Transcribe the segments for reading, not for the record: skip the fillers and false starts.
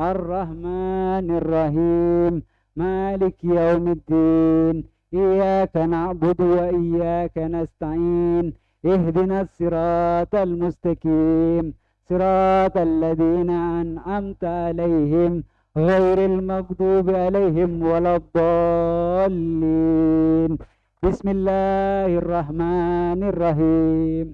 الرحمن الرحيم مالك يوم الدين إياك نعبد وإياك نستعين اهدنا الصراط المستقيم صراط الذين أنعمت عليهم غير المغضوب عليهم ولا الضالين بسم الله الرحمن الرحيم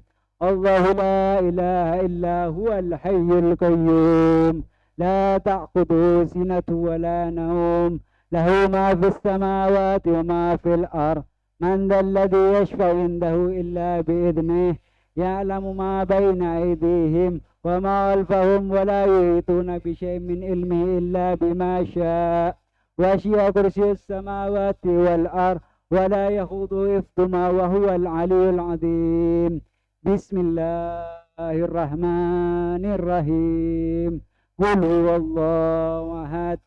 الله لا إله إلا هو الحي القيوم لا تأخذه سنة ولا نوم له ما في السماوات وما في الأرض من ذا الذي يشفع عنده إلا بإذنه يعلم ما بين أيديهم وما خلفهم ولا يحيطون بشيء من علمه إلا بما شاء وسع كرسي السماوات والأرض ولا يخوض حفظهما وهو العلي العظيم بسم الله الرحمن الرحيم قل هو الله أحد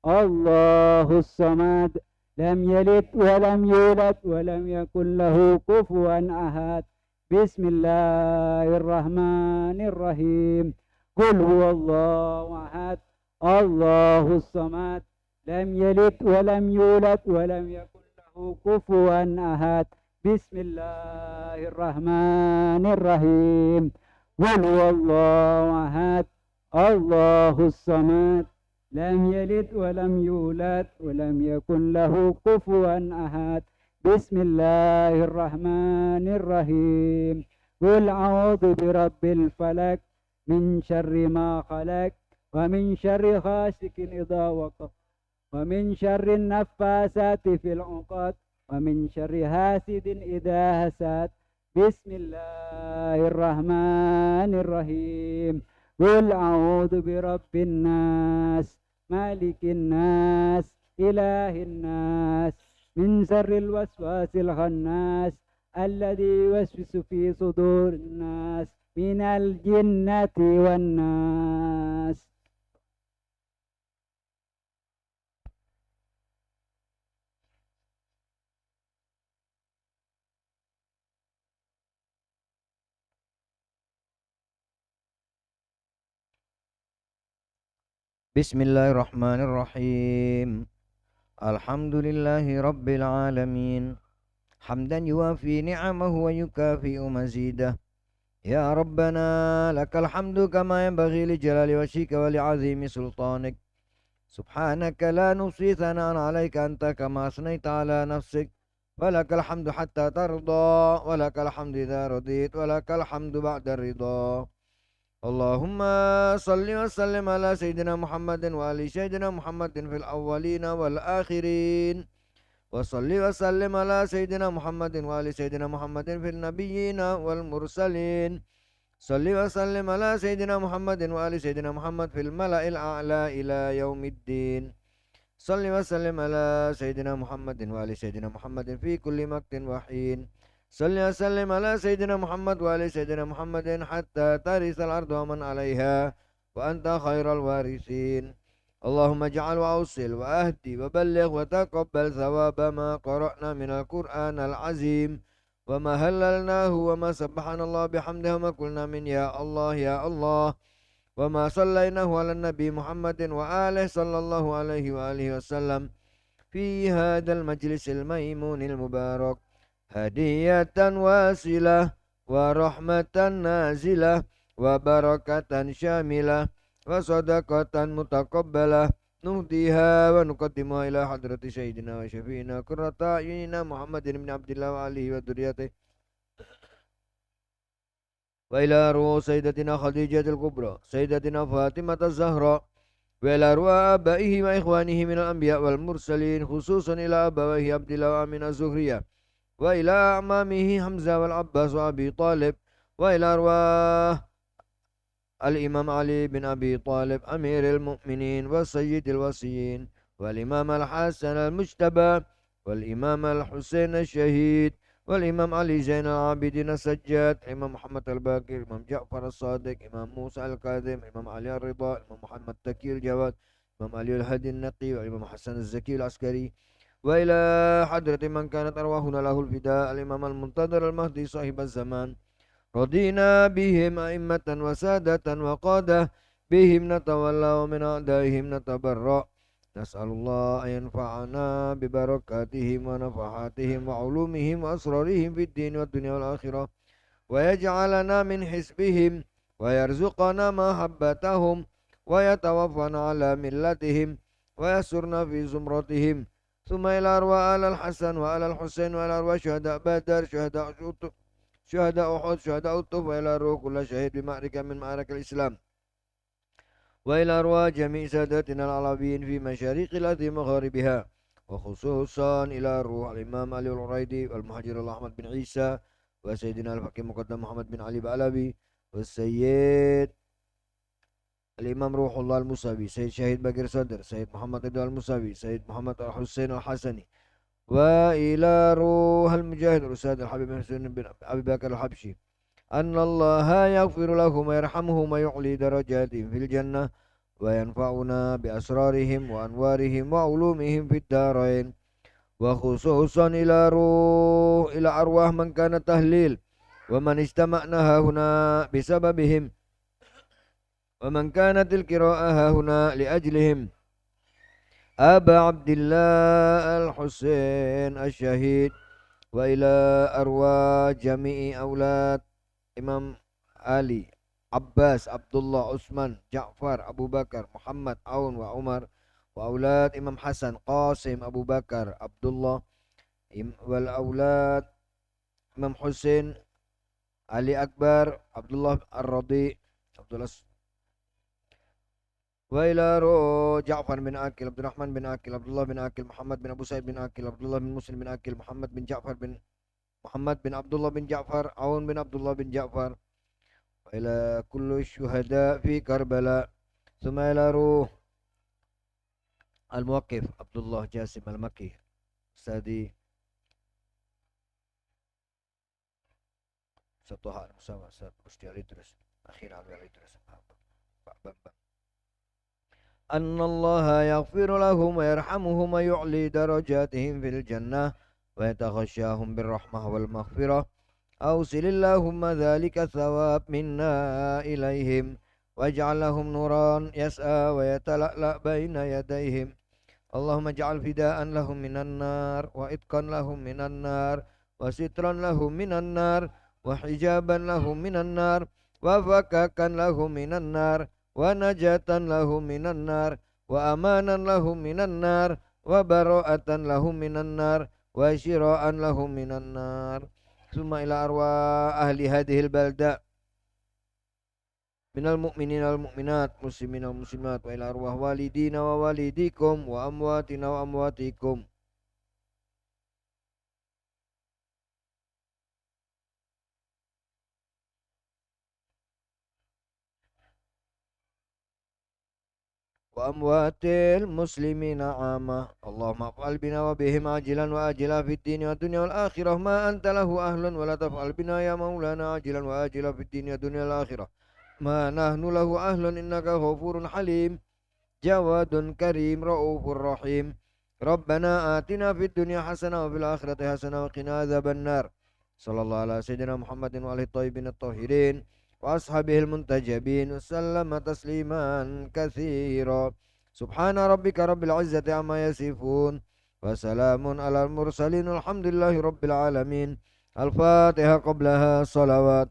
الله الصمد لم يلد ولم يولد ولم يكن له كفوا أحد بسم الله الرحمن الرحيم قل هو الله أحد الله الصمد لم يلد ولم يولد ولم يكن له كفوا أحد بسم الله الرحمن الرحيم قل هو الله أحد الله الصمد لم يلد ولم يولد ولم يكن له كفوا أحد بسم الله الرحمن الرحيم قل أعوذ برب الفلك من شر ما خلق ومن شر غاسق إذا وقب ومن شر النفاثات في العقد ومن شر حاسد إذا حسد بسم الله الرحمن الرحيم قل أعوذ برب الناس مالك الناس إله الناس من شر الوسواس الخناس الذي يوسوس في صدور الناس من الجنة والناس Bismillahirrahmanirrahim. Alhamdulillahi rabbil alamin. Hamdan yuafi ni'amahu wa yukafi'u mazidah. Ya Rabbana lakal hamdu kama yanbaghi li jalali wajhika wa li 'azimi sultanik. Subhanaka la nuhsi thana'an 'alaika anta kama asnaita 'ala nafsik. Walakal hamdu hatta tarda, walakal hamdu idza radit, walakal hamdu ba'da ridha. Allahumma salli wa sallim ala Sayyidina Muhammadin wa ali Sayyidina Muhammadin fil awwalina wal akhirin. Wa salli wa sallim ala Sayyidina Muhammadin wa ali Sayyidina Muhammadin fil nabiyyina wal mursalin. Salli wa sallim ala Sayyidina Muhammadin wa ali Sayyidina Muhammad fil mala'il a'la ila yaumiddin. Salli wa sallim ala Sayyidina Muhammadin wa ali Sayyidina Muhammadin fi kulli maktin wa hin. Salli wa sallim ala Sayyidina Muhammad wa ali Sayyidina Muhammadin hatta tarisal ardu wa man alaiha wa anta khairal warisin. Allahumma ja'al wa awsil wa ahdi wa balligh wa taqabbal thawaba ma qara'na minal Qur'an al-azim wa ma halalnahu wa ma sabbahana Allah bihamdihi wa ma qulna min ya Allah wa ma sallainahu ala nabi Muhammadin wa alihi sallallahu alaihi wa alihi wasallam fi hadal majlisil maimunil mubarak. Hadiyatan wasilah wa rahmatan nazilah wa barakatan syamilah wa sadaqatan mutaqabbalah nuhdiha wa nuqaddimuha ila hadrati sayyidina wa syafi'ina qurrata a'yunina Muhammadin bin Abdillah wa alihi wa dzurriyyatihi wa ila ruh sayyidatina Khadijatul Kubra sayyidatina Fatimah Az-Zahra wa ila ruh abaihi wa ikhwanihi minal anbiya wal mursalin khususan ila abawaihi Abdillah wa Amin Az-Zuhriyah wa ila amamihi Hamzah wal Abbas wa Abi Talib wa ila arwah al-Imam Ali bin Abi Talib Amiril Mu'minin wa Sayyidil Wasiyin wal Imam Al-Hasan Al-Mujtaba wal Imam Al-Husain Al-Syahid wal Imam Ali Zainal Abidin As-Sajjad Imam Muhammad Al-Baqir Imam Ja'far As-Sadiq Imam Musa Al-Kazim Imam Ali Ar-Ridha Imam Muhammad Taqi Al-Jawad Imam Ali Al-Hadi Al-Naqi wa Imam Hasan Al-Zaki Al-Askari wa ila hadrati man kanat arwahuna lahul fida al-imam al-muntadhir al-mahdi sahib az-zaman radina bihim a'immatan wa sadatan wa qadah بهم نتولى ومن أعدائهم نتبرأ نسأل الله أن ينفعنا ببركاتهم ونفحاتهم وعلومهم وأسرارهم في الدين والدنيا والآخرة ويجعلنا من حزبهم ويرزقنا محبتهم ويتوفنا على ملتهم ويسرنا في زمرتهم ثم إلى أرواح آل الحسن وآل الحسين وإلى أرواح شهداء بدر شهداء أحد شهداء الطف وإلى أرواح كل شهيد بمعركة من معارك الإسلام وإلى أرواح جميع سادتنا العلويين في مشارق الأرض ومغاربها وخصوصا إلى روح الإمام علي العريدي والمهاجر الأحمد بن عيسى وسيدنا الفقيه مقدم محمد بن علي بعلوي والسيد الإمام روح الله الموسوي سيد شهيد بكر صدر سيد محمد رضا الموسوي سيد محمد الحسين الحسني وإلى روح المجاهد الأستاذ الحبيب حسين بن أبي بكر الحبشي أن الله يغفر لهم ويرحمهم ويعلي درجاتهم في الجنة وينفعنا بأسرارهم وأنوارهم وعلومهم في الدارين وخصوصا إلى أرواح من كان تهليل ومن استمعنا هنا بسببهم ومن كانت القراءة هنا لأجلهم أبا عبد الله الحسين الشهيد وإلى أرواح جميع أولاد إمام علي عباس عبد الله عثمان جعفر أبو بكر محمد عون وعمر وأولاد إمام حسن قاسم أبو بكر عبد الله والأولاد إمام حسين علي أكبر عبد الله الرضيع عبد الله وإلى جعفر بن عاقل عبد الرحمن بن عاقل عبد الله بن عاقل محمد بن أبو سعيد بن عاقل عبد الله بن مسلم بن عاقل محمد بن جعفر بن محمد بن عبد الله بن جعفر عون بن عبد الله بن جعفر وإلى كل الشهداء في كربلاء ثم إلى روح الموقف عبد الله جاسم المكي أستاذي satu hal sama Gusti Ali terus akhir Ali terus Pak Bambang أن الله يغفر لهم ويرحمهم ويعلي درجاتهم في الجنة ويتغشاهم بالرحمة والمغفرة أوصل اللهم ذلك الثواب منا إليهم واجعل لهم نورا يسعى ويتلألأ بين يديهم اللهم اجعل فداء لهم من النار وإتقا لهم من النار وسترا لهم من النار وحجابا لهم من النار وفكاكا لهم من النار ونجاة لهم من النار وأمانا لهم من النار وبراءة لهم من النار وشراء لهم من النار ثم إلى أرواح أهل هذه البلدة من المؤمنين والمؤمنات مسلمين والمسلمات وإلى أرواح والدينا ووالديكم وأمواتنا وأمواتكم وأموات المسلمين عامة اللهم افعل بنا وبهم عاجلا وآجلا في الدين والدنيا والآخرة ما أنت له أهل ولا تفعل بنا يا مولانا عاجلا وآجلا في الدين والدنيا والآخرة ما نحن له أهل إنك غفور حليم جواد كريم رؤوف رحيم ربنا آتنا في الدنيا حسنة وفي الآخرة حسنة وقنا عذاب النار صلى الله على سيدنا محمد وعلى الطيبين الطاهرين وأصحابه المنتجبين وسلم تسليما كثيرا سبحان ربك رب العزة عما يصفون وسلام على المرسلين والحمد لله رب العالمين الفاتحة قبلها صلوات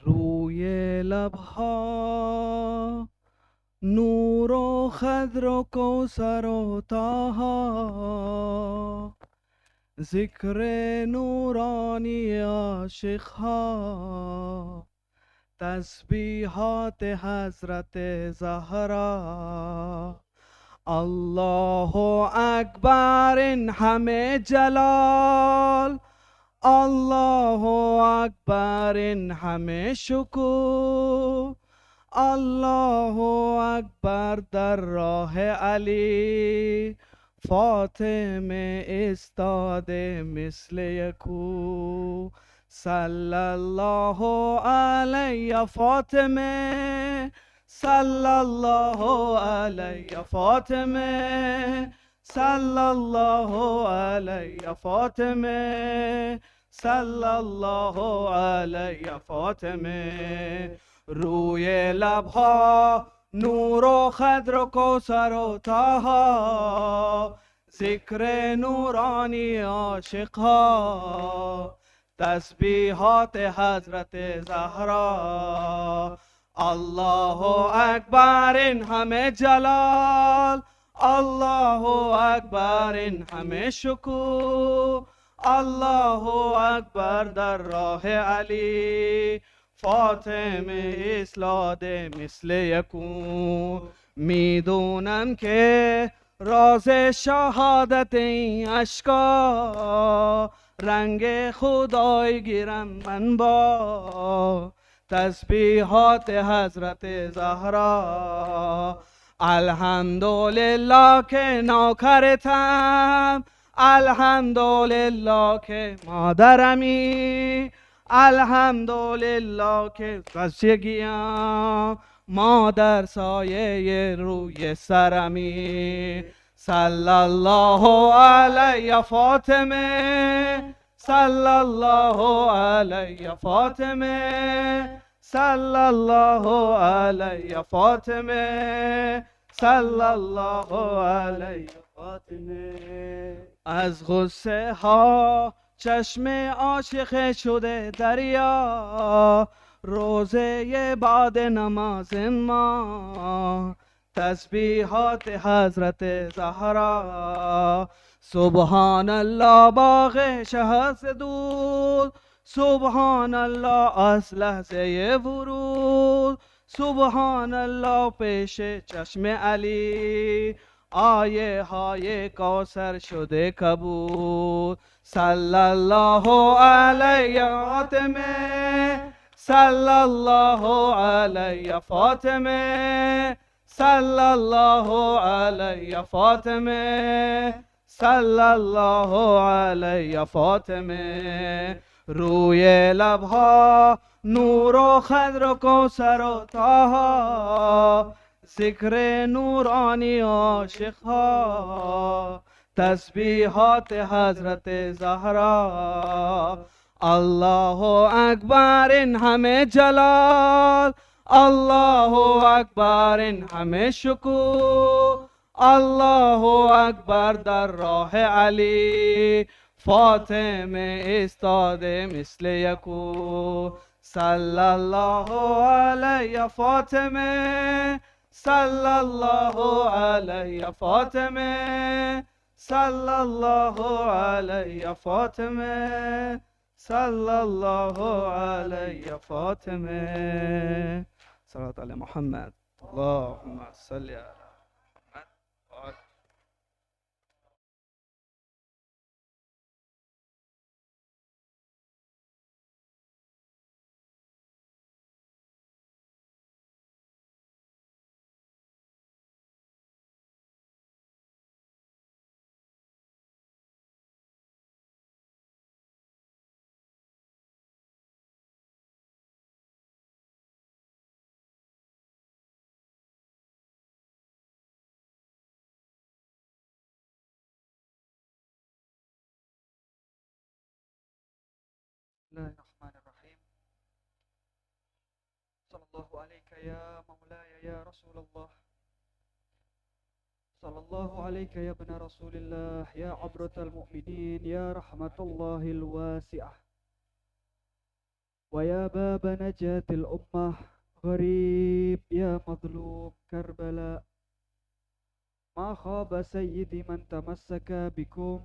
روی لبها نور و خضر و کوثر و طه، ذکر نورانی عاشقها، تسبیحات حضرت زهرا. الله اکبر، این همه جلال، الله اکبر، این همه شکوه، الله اکبر در راه علی، فاطمه استاده مثل یکو. صلی الله علی فاطمه، صلی الله علی فاطمه، صلی الله علی فاطمه، صلی الله علی فاطمه. روی لبها نور و خضر و کوثر و طه، ذکر نورانی عاشقها، تسبیحات حضرت زهرا. الله اکبر، این همه جلال، الله اکبر، این همه شکوه، الله اکبر در راه علی، فاطمه ایستاده مثل یکون. میدونم که راز شهادت این اشکا، رنگ خدای گیرم من با تسبیحات حضرت زهرا. الحمدلله که نوکرتم، الحمدلله که مادرمی، الحمدلله که بچگیم مادر سایه روی سرمی. صلی الله علی فاطمه، صلی الله علی فاطمه، صلی الله علی فاطمه، صلی الله علی فاطمه. از غصه ها چشم عاشق شده دریا، روزه بعد نماز ما تسبیحات حضرت زهرا. سبحان الله باغ شهست دود، سبحان الله از لحظه ورود، سبحان الله پیش چشم علی، آیه های کوثر شده کبود. صلی الله علی فاطمه، صلی الله علی فاطمه، صلی الله علی فاطمه، صلی الله علی فاطمه. روی لبها نور و خضر و کوثر و طه، ذکر نورانی عاشقها، تسبیحات حضرت زهرا. الله اکبر، این همه جلال، الله اکبر، این همه شکوه، الله اکبر در راه علی، فاطمه ایستاده مثل یکو. صلی الله علی فاطمه، صلی الله علی فاطمه، صلی الله علی فاطمه، صلی الله علی فاطمه. صلوات علی محمد. اللهم صل علی محمد. بسم الله الرحمن الرحيم. صلى الله عليك يا مولاي يا رسول الله، صلى الله عليك يا ابن رسول الله، يا عبرة المؤمنين، يا رحمة الله الواسعة. ويا باب نجاة الأمة غريب يا مظلوم كربلاء ما خاب سيدي من تمسك بكم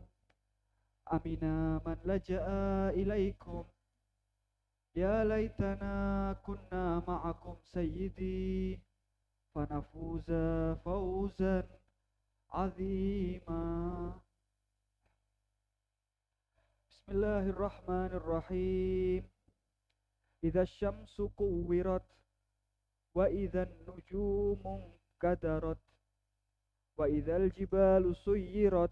أمنا من لجأ إليكم يا ليتنا كنا معكم سيدي فنفوز فوزا عظيما. بسم الله الرحمن الرحيم. إذا الشمس كورت وإذا النجوم انكدرت وإذا الجبال سيرت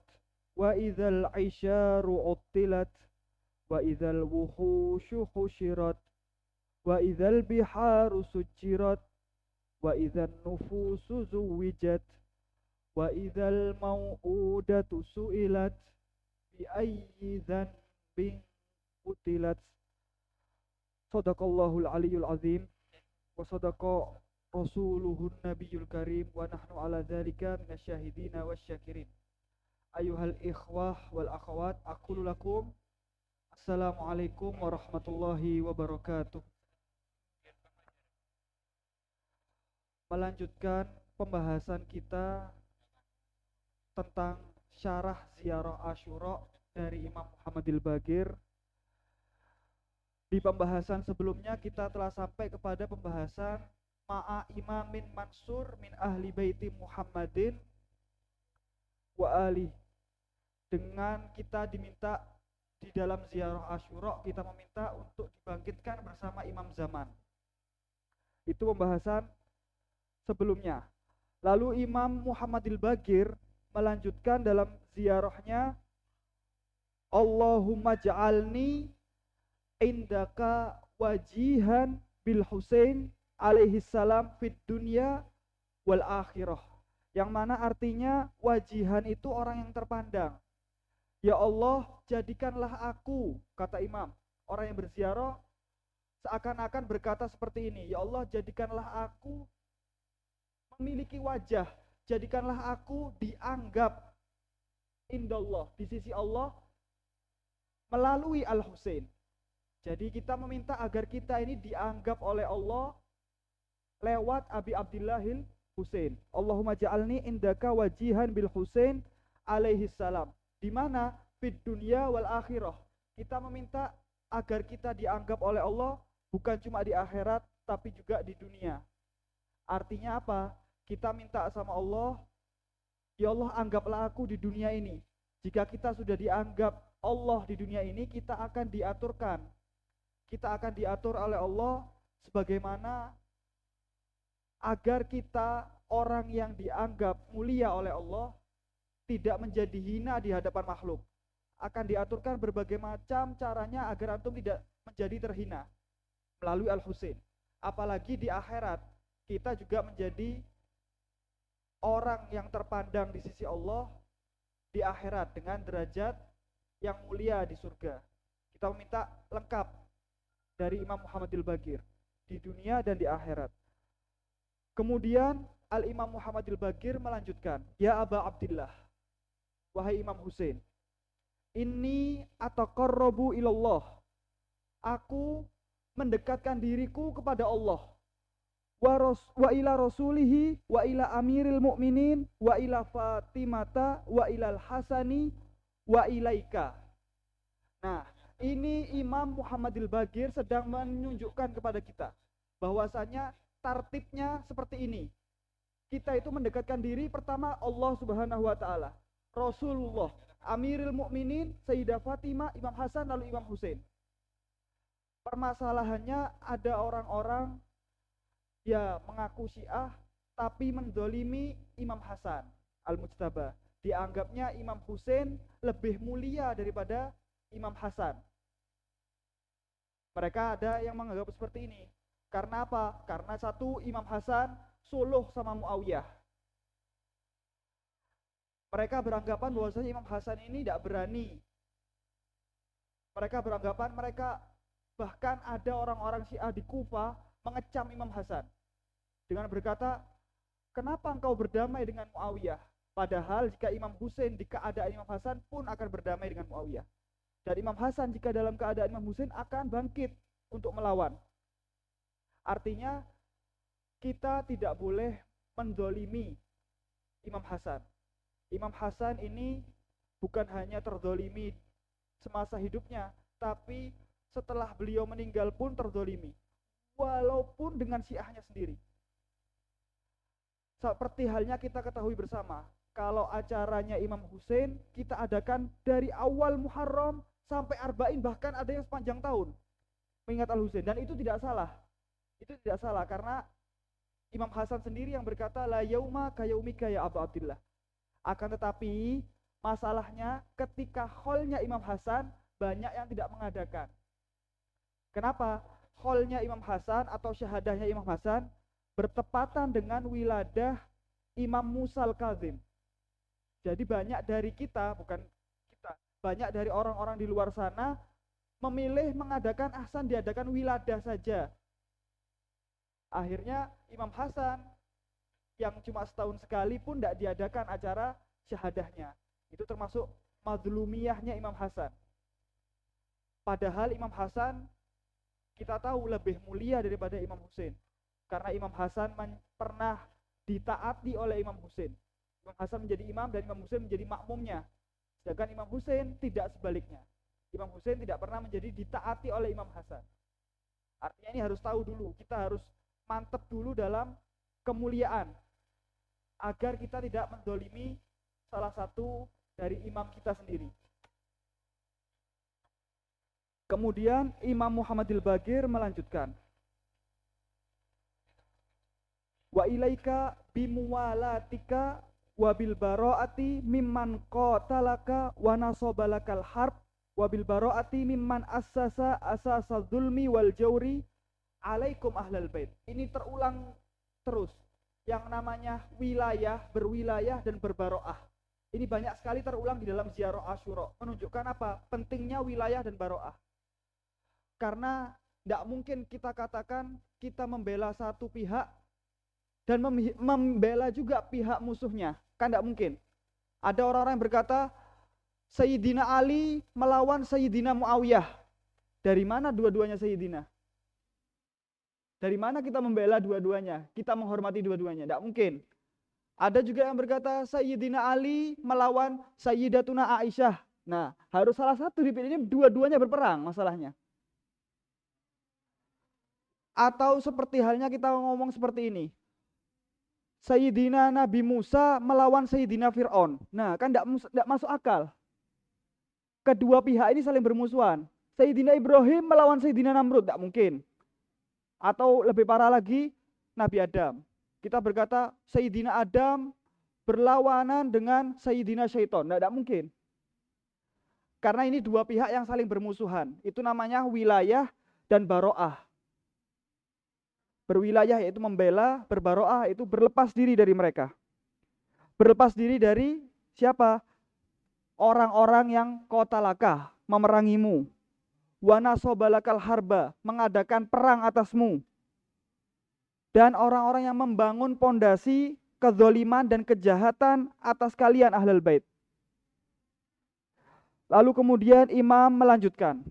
وإذا العشار عطلت وإذا الوحوش حشرت وإذا البحار سجرت وإذا النفوس زوجت وإذا الموءودة سئلت بأي ذنب قتلت. Sadaqallahul aliyyul azim wa sadaqa rasuluhun nabiyul karim wa nahnu ala dzalika minasyahidina wasyakirin. Ayuhal ikhwah wal akhwat, aqulu lakum assalamualaikum warahmatullahi wabarakatuh. Melanjutkan pembahasan kita tentang syarah ziarah Asyura dari Imam Muhammadil Baqir. Di pembahasan sebelumnya kita telah sampai kepada pembahasan ma'a imamin mansur min ahli baiti Muhammadin wa ali. Dengan kita diminta di dalam ziarah Asyura, kita meminta untuk dibangkitkan bersama imam zaman. Itu pembahasan sebelumnya. Lalu Imam Muhammadil Baqir melanjutkan dalam ziarahnya, Allahumma ja'alni indaka wajihan bil Husain alaihi salam fid dunya wal akhirah. Yang mana artinya wajihan itu orang yang terpandang. Ya Allah, jadikanlah aku, kata Imam, orang yang berziarah seakan-akan berkata seperti ini, ya Allah, jadikanlah aku memiliki wajah, jadikanlah aku dianggap indallah, di sisi Allah melalui Al-Husain. Jadi kita meminta agar kita ini dianggap oleh Allah lewat Abi Abdillahil Husain. Allahumma ja'alni indaka wajihan bil Husain alaihi salam. Di mana? Fid dunya wal akhirah. Kita meminta agar kita dianggap oleh Allah bukan cuma di akhirat tapi juga di dunia. Artinya apa? Kita minta sama Allah, ya Allah, anggaplah aku di dunia ini. Jika kita sudah dianggap Allah di dunia ini, kita akan diaturkan. Kita akan diatur oleh Allah sebagaimana agar kita orang yang dianggap mulia oleh Allah tidak menjadi hina di hadapan makhluk. Akan diaturkan berbagai macam caranya agar antum tidak menjadi terhina melalui Al-Husain. Apalagi di akhirat kita juga menjadi orang yang terpandang di sisi Allah di akhirat dengan derajat yang mulia di surga. Kita meminta lengkap dari Imam Muhammadil Baqir di dunia dan di akhirat. Kemudian Al-Imam Muhammadil Baqir melanjutkan, ya Aba Abdillah, wahai Imam Husain, inni ataqarrabu ilallah, aku mendekatkan diriku kepada Allah, wa ila rasulihi wa ila amiril mu'minin wa ila Fatimata wa ilal Hasani wa ilaika. Nah, ini Imam Muhammadil Baqir sedang menunjukkan kepada kita bahwasanya tartibnya seperti ini. Kita itu mendekatkan diri pertama Allah Subhanahu wa taala, Rasulullah, Amirul Mukminin, Sayyidah Fatimah, Imam Hasan, lalu Imam Husain. Permasalahannya ada orang-orang ya mengaku Syiah tapi mendolimi Imam Hasan Al-Mujtaba. Dianggapnya Imam Husain lebih mulia daripada Imam Hasan. Mereka ada yang menganggap seperti ini. Karena apa? Karena satu, Imam Hasan suluh sama Muawiyah. Mereka beranggapan bahwasanya Imam Hasan ini tidak berani. Mereka beranggapan bahkan ada orang-orang Syiah di Kufah mengecam Imam Hasan dengan berkata, kenapa engkau berdamai dengan Muawiyah? Padahal jika Imam Husain di keadaan Imam Hasan pun akan berdamai dengan Muawiyah. Dan Imam Hasan jika dalam keadaan Imam Husain akan bangkit untuk melawan. Artinya kita tidak boleh mendolimi Imam Hasan. Imam Hasan ini bukan hanya terdolimi semasa hidupnya, tapi setelah beliau meninggal pun terdolimi, walaupun dengan syiahnya sendiri. Seperti halnya kita ketahui bersama, kalau acaranya Imam Hussein kita adakan dari awal Muharram sampai Arba'in, bahkan ada yang sepanjang tahun mengingat Al-Husain, dan itu tidak salah. Itu tidak salah karena Imam Hasan sendiri yang berkata la yauma kayaumika ya Abu Abdillah. Akan tetapi masalahnya ketika haulnya Imam Hasan banyak yang tidak mengadakan. Kenapa? Haulnya Imam Hasan atau syahadahnya Imam Hasan bertepatan dengan wiladah Imam Musa al-Kazim. Jadi banyak dari kita, bukan kita, banyak dari orang-orang di luar sana memilih mengadakan ahsan diadakan wiladah saja. Akhirnya Imam Hasan yang cuma setahun sekali pun tidak diadakan acara syahadahnya. Itu termasuk mazlumiyahnya Imam Hasan. Padahal Imam Hasan kita tahu lebih mulia daripada Imam Hussein. Karena Imam Hasan pernah ditaati oleh Imam Hussein. Imam Hasan menjadi imam dan Imam Hussein menjadi makmumnya. Sedangkan Imam Hussein tidak sebaliknya. Imam Hussein tidak pernah menjadi ditaati oleh Imam Hasan. Artinya ini harus tahu dulu, kita harus mantap dulu dalam kemuliaan agar kita tidak mendolimi salah satu dari imam kita sendiri. Kemudian Imam Muhammadil Baqir melanjutkan, wa ilaika bimuwalatika wabil baro'ati mimman qatalaka wa nasobalakal harb wabil baro'ati mimman assasa asasa zulmi wal jawri alaikum ahlal bait. Ini terulang terus. Yang namanya wilayah, berwilayah dan berbaroah. Ini banyak sekali terulang di dalam ziarah Asyura. Menunjukkan apa? Pentingnya wilayah dan baroah. Karena tidak mungkin kita katakan kita membela satu pihak dan membela juga pihak musuhnya. Kan tidak mungkin. Ada orang-orang yang berkata Sayyidina Ali melawan Sayyidina Muawiyah. Dari mana dua-duanya Sayyidina? Dari mana kita membela dua-duanya? Kita menghormati dua-duanya? Tidak mungkin. Ada juga yang berkata Sayyidina Ali melawan Sayyidatuna Aisyah. Nah, harus salah satu dipilih. Ini dua-duanya berperang masalahnya. Atau seperti halnya kita ngomong seperti ini. Sayyidina Nabi Musa melawan Sayyidina Fir'aun. Nah, kan tidak masuk akal. Kedua pihak ini saling bermusuhan. Sayyidina Ibrahim melawan Sayyidina Namrud. Tidak mungkin. Atau lebih parah lagi, Nabi Adam. Kita berkata Sayyidina Adam berlawanan dengan Sayyidina Syaitan. Tidak mungkin. Karena ini dua pihak yang saling bermusuhan. Itu namanya wilayah dan baroah. Berwilayah yaitu membela, berbaroah itu berlepas diri dari mereka. Berlepas diri dari siapa? Orang-orang yang qatalaka, memerangimu. Wa nasobalakal harba, mengadakan perang atasmu. Dan orang-orang yang membangun pondasi kezoliman dan kejahatan atas kalian ahlul bait. Lalu kemudian imam melanjutkan,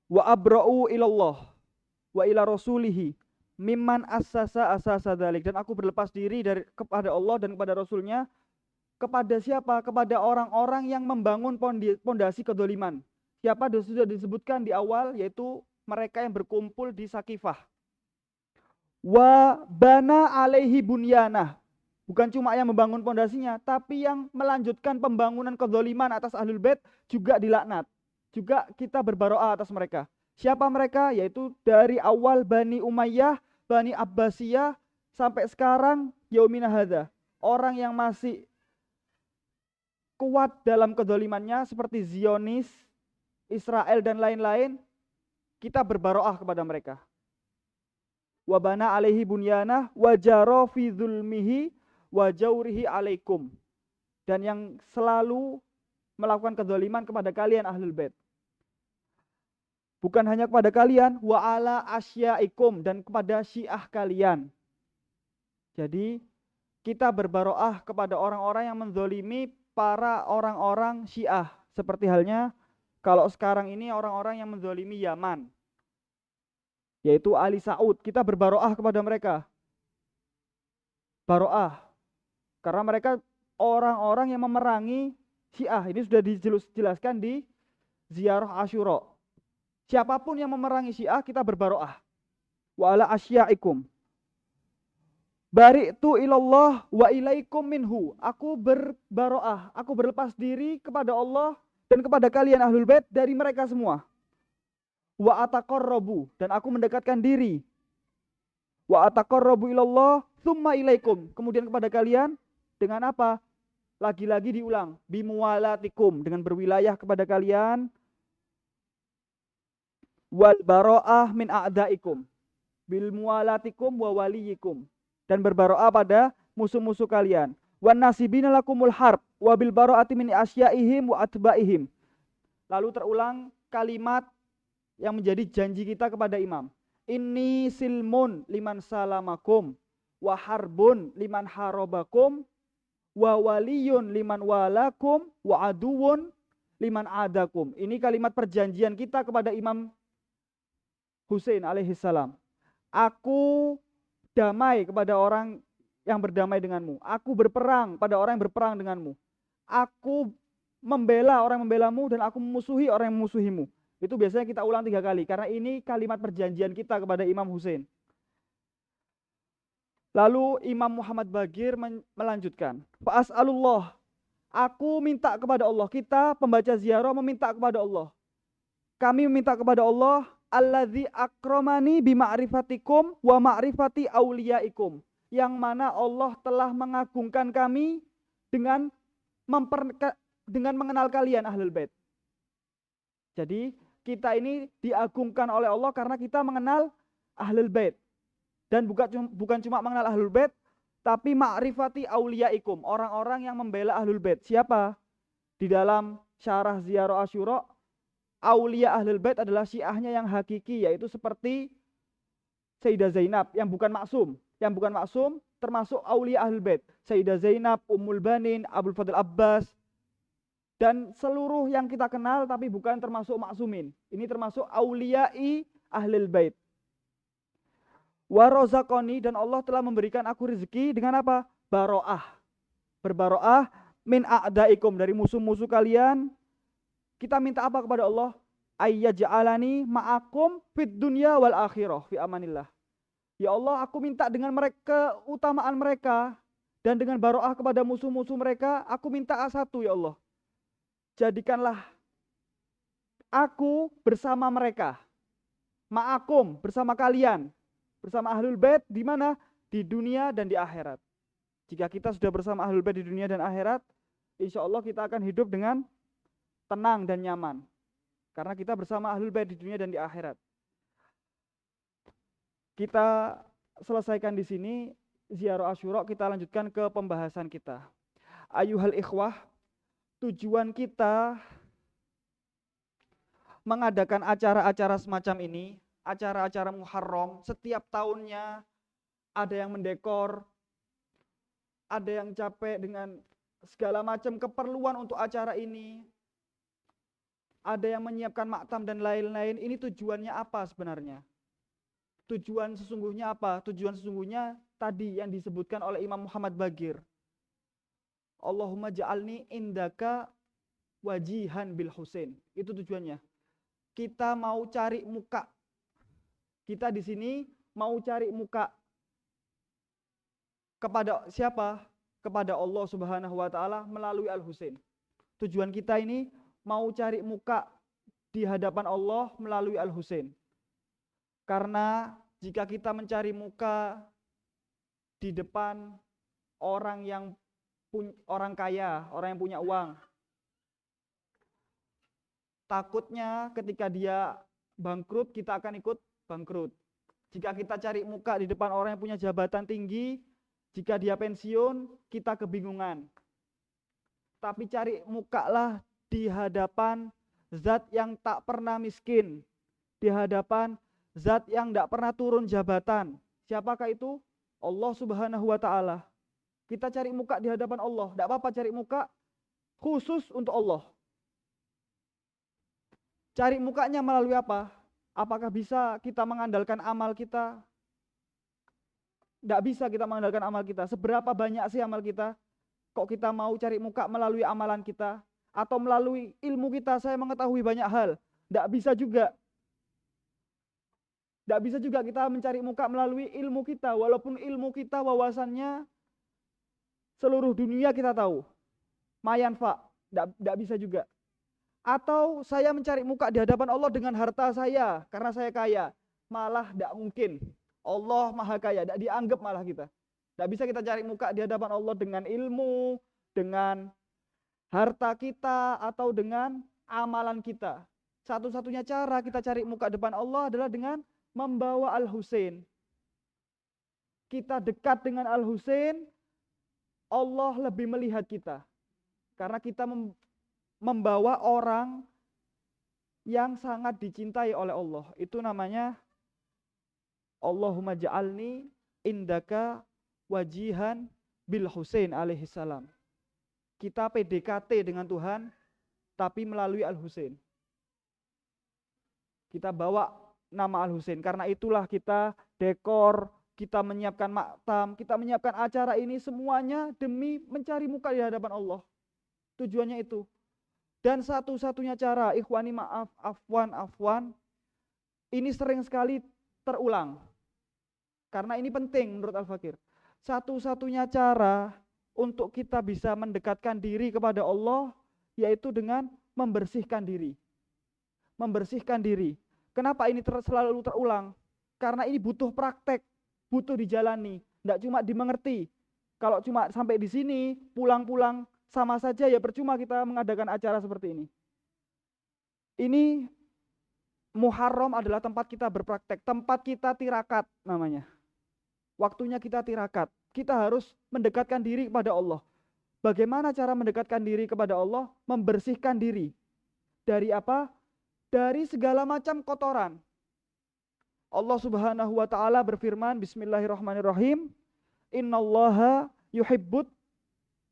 wa abra'u ilallah wa ila rasulihi mimman assasa dzalik, dan aku berlepas diri kepada Allah dan kepada Rasulnya. Kepada siapa? Kepada orang-orang yang membangun pondasi kezoliman. Siapa? Sudah disebutkan di awal, yaitu mereka yang berkumpul di Sakifah. Wa bana alaihi bunyanah. Bukan cuma yang membangun pondasinya, tapi yang melanjutkan pembangunan kezaliman atas ahlul bait juga dilaknat. Juga kita berbaroah atas mereka. Siapa mereka? Yaitu dari awal Bani Umayyah, Bani Abbasiyah sampai sekarang yaumina hadza. Orang yang masih kuat dalam kezalimannya seperti Zionis, Israel dan lain-lain, kita berbaroah kepada mereka. Wa bana alaihi bunyanah wa jara fi dzulmihi wa jawrihi alaikum. Dan yang selalu melakukan kezaliman kepada kalian ahlul bait. Bukan hanya kepada kalian, wa ala asyaikum, dan kepada syiah kalian. Jadi kita berbaroah kepada orang-orang yang menzalimi para orang-orang syiah. Seperti halnya Kalau sekarang ini orang-orang yang menzalimi Yaman, yaitu Ali Saud, kita berbaroah kepada mereka. Baroah. Karena mereka orang-orang yang memerangi Syiah. Ini sudah dijelaskan di Ziarah Asyura. Siapapun yang memerangi Syiah, kita berbaroah. Wa ala asyaikum. Bari'tu ilallah wa ilaikum minhu. Aku berbaroah, aku berlepas diri kepada Allah dan kepada kalian Ahlul Bait dari mereka semua. Wa ataqarrabu, dan aku mendekatkan diri. Wa ataqarrabu ilallah tsumma ilaikum. Kemudian kepada kalian dengan apa? Lagi-lagi diulang, bimuwalatikum, dengan berwilayah kepada kalian. Wal baro'ah min a'daikum, bil muwalatikum wa waliyikum, dan berbaro'ah pada musuh-musuh kalian. Wan nasibina lakumul harb wa bil baro'ati min asyaihim wa atbaihim. Lalu terulang kalimat yang menjadi janji kita kepada imam. Inni silmun liman salamakum wa harbun liman harabakum wa waliyun liman walakum wa aduwun liman adakum. Ini kalimat perjanjian kita kepada Imam Husain alaihissalam. Aku damai kepada orang yang berdamai denganmu. Aku berperang pada orang yang berperang denganmu. Aku membela orang yang membelamu dan aku memusuhi orang yang memusuhimu. Itu biasanya kita ulang 3 kali karena ini kalimat perjanjian kita kepada Imam Husain. Lalu Imam Muhammad Bagir melanjutkan, Fa'as'alullah, aku minta kepada Allah. Kita pembaca ziarah meminta kepada Allah. Kami meminta kepada Allah, alladzi akramani bima'rifatikum wa ma'rifati auliyaikum, yang mana Allah telah mengagungkan kami dengan mengenal kalian Ahlul Bait. Jadi kita ini diagungkan oleh Allah karena kita mengenal Ahlul Bait. Dan bukan cuma mengenal Ahlul Bait, tapi ma'rifati auliyaikum, orang-orang yang membela Ahlul Bait. Siapa? Di dalam syarah Ziarah Asyura, aulia Ahlul Bait adalah syiahnya yang hakiki, yaitu seperti Sayyidah Zainab yang bukan maksum. Yang bukan maksum termasuk aulia Ahlul Bait. Sayyidah Zainab, Ummul Banin, Abdul Fadl Abbas, dan seluruh yang kita kenal tapi bukan termasuk maksumin. Ini termasuk auliyai Ahlul Bait. Wa razaqani, dan Allah telah memberikan aku rezeki dengan apa? Baroah. Berbaroah min a'daikum, dari musuh-musuh kalian. Kita minta apa kepada Allah? Ayyaj'alani ma'akum fid dunya wal akhirah fi amanillah. Ya Allah, aku minta dengan mereka keutamaan mereka dan dengan baroah kepada musuh-musuh mereka, aku minta satu ya Allah. Jadikanlah aku bersama mereka. Ma'akum, bersama kalian. Bersama Ahlul Bait di mana? Di dunia dan di akhirat. Jika kita sudah bersama Ahlul Bait di dunia dan akhirat, insya Allah kita akan hidup dengan tenang dan nyaman. Karena kita bersama Ahlul Bait di dunia dan di akhirat. Kita selesaikan di sini Ziarah Asyura, kita lanjutkan ke pembahasan kita. Ayuhal ikhwah, tujuan kita mengadakan acara-acara semacam ini, acara-acara Muharram, setiap tahunnya ada yang mendekor, ada yang capek dengan segala macam keperluan untuk acara ini, ada yang menyiapkan maktam dan lain-lain. Ini tujuannya apa sebenarnya? Tujuan sesungguhnya apa? Tujuan sesungguhnya tadi yang disebutkan oleh Imam Muhammad Bagir. Allahumma ja'alni indaka wajihan bil Husain. Itu tujuannya. Kita mau cari muka. Kita di sini mau cari muka kepada siapa? Kepada Allah Subhanahu wa taala melalui Al-Husain. Tujuan kita ini mau cari muka di hadapan Allah melalui Al-Husain. Karena jika kita mencari muka di depan orang kaya, orang yang punya uang, takutnya ketika dia bangkrut, kita akan ikut bangkrut. Jika kita cari muka di depan orang yang punya jabatan tinggi, jika dia pensiun, kita kebingungan. Tapi cari mukalah di hadapan zat yang tak pernah miskin, di hadapan zat yang tak pernah turun jabatan. Siapakah itu? Allah Subhanahu wa taala. Kita cari muka di hadapan Allah. Tidak apa-apa cari muka khusus untuk Allah. Cari mukanya melalui apa? Apakah bisa kita mengandalkan amal kita? Tidak bisa kita mengandalkan amal kita. Seberapa banyak sih amal kita? Kok kita mau cari muka melalui amalan kita? Atau melalui ilmu kita, saya mengetahui banyak hal. Tidak bisa juga. Tidak bisa juga kita mencari muka melalui ilmu kita. Walaupun ilmu kita wawasannya seluruh dunia kita tahu. Mayan Pak, tidak bisa juga. Atau saya mencari muka di hadapan Allah dengan harta saya, karena saya kaya. Malah tidak mungkin. Allah maha kaya, tidak dianggap malah kita. Tidak bisa kita cari muka di hadapan Allah dengan ilmu, dengan harta kita, atau dengan amalan kita. Satu-satunya cara kita cari muka depan Allah adalah dengan membawa Al-Husain. Kita dekat dengan Al-Husain, Allah lebih melihat kita. Karena kita membawa orang yang sangat dicintai oleh Allah. Itu namanya Allahumma ja'alni indaka wajihan bil Husain alaihi salam. Kita PDKT dengan Tuhan tapi melalui Al-Husain. Kita bawa nama Al-Husain. Karena itulah kita dekor, kita menyiapkan maktam, kita menyiapkan acara ini semuanya demi mencari muka di hadapan Allah. Tujuannya itu. Dan satu-satunya cara, ikhwani maaf, afwan, ini sering sekali terulang. Karena ini penting menurut Al-Fakir. Satu-satunya cara untuk kita bisa mendekatkan diri kepada Allah, yaitu dengan membersihkan diri. Membersihkan diri. Kenapa ini selalu terulang? Karena ini butuh praktek, butuh dijalani. Tidak cuma dimengerti. Kalau cuma sampai di sini, pulang-pulang, sama saja ya percuma kita mengadakan acara seperti ini. Ini Muharram adalah tempat kita berpraktek, tempat kita tirakat namanya. Waktunya kita tirakat. Kita harus mendekatkan diri kepada Allah. Bagaimana cara mendekatkan diri kepada Allah? Membersihkan diri. Dari apa? Dari segala macam kotoran. Allah Subhanahu wa taala berfirman, bismillahirrahmanirrahim, innallaha yuhibbut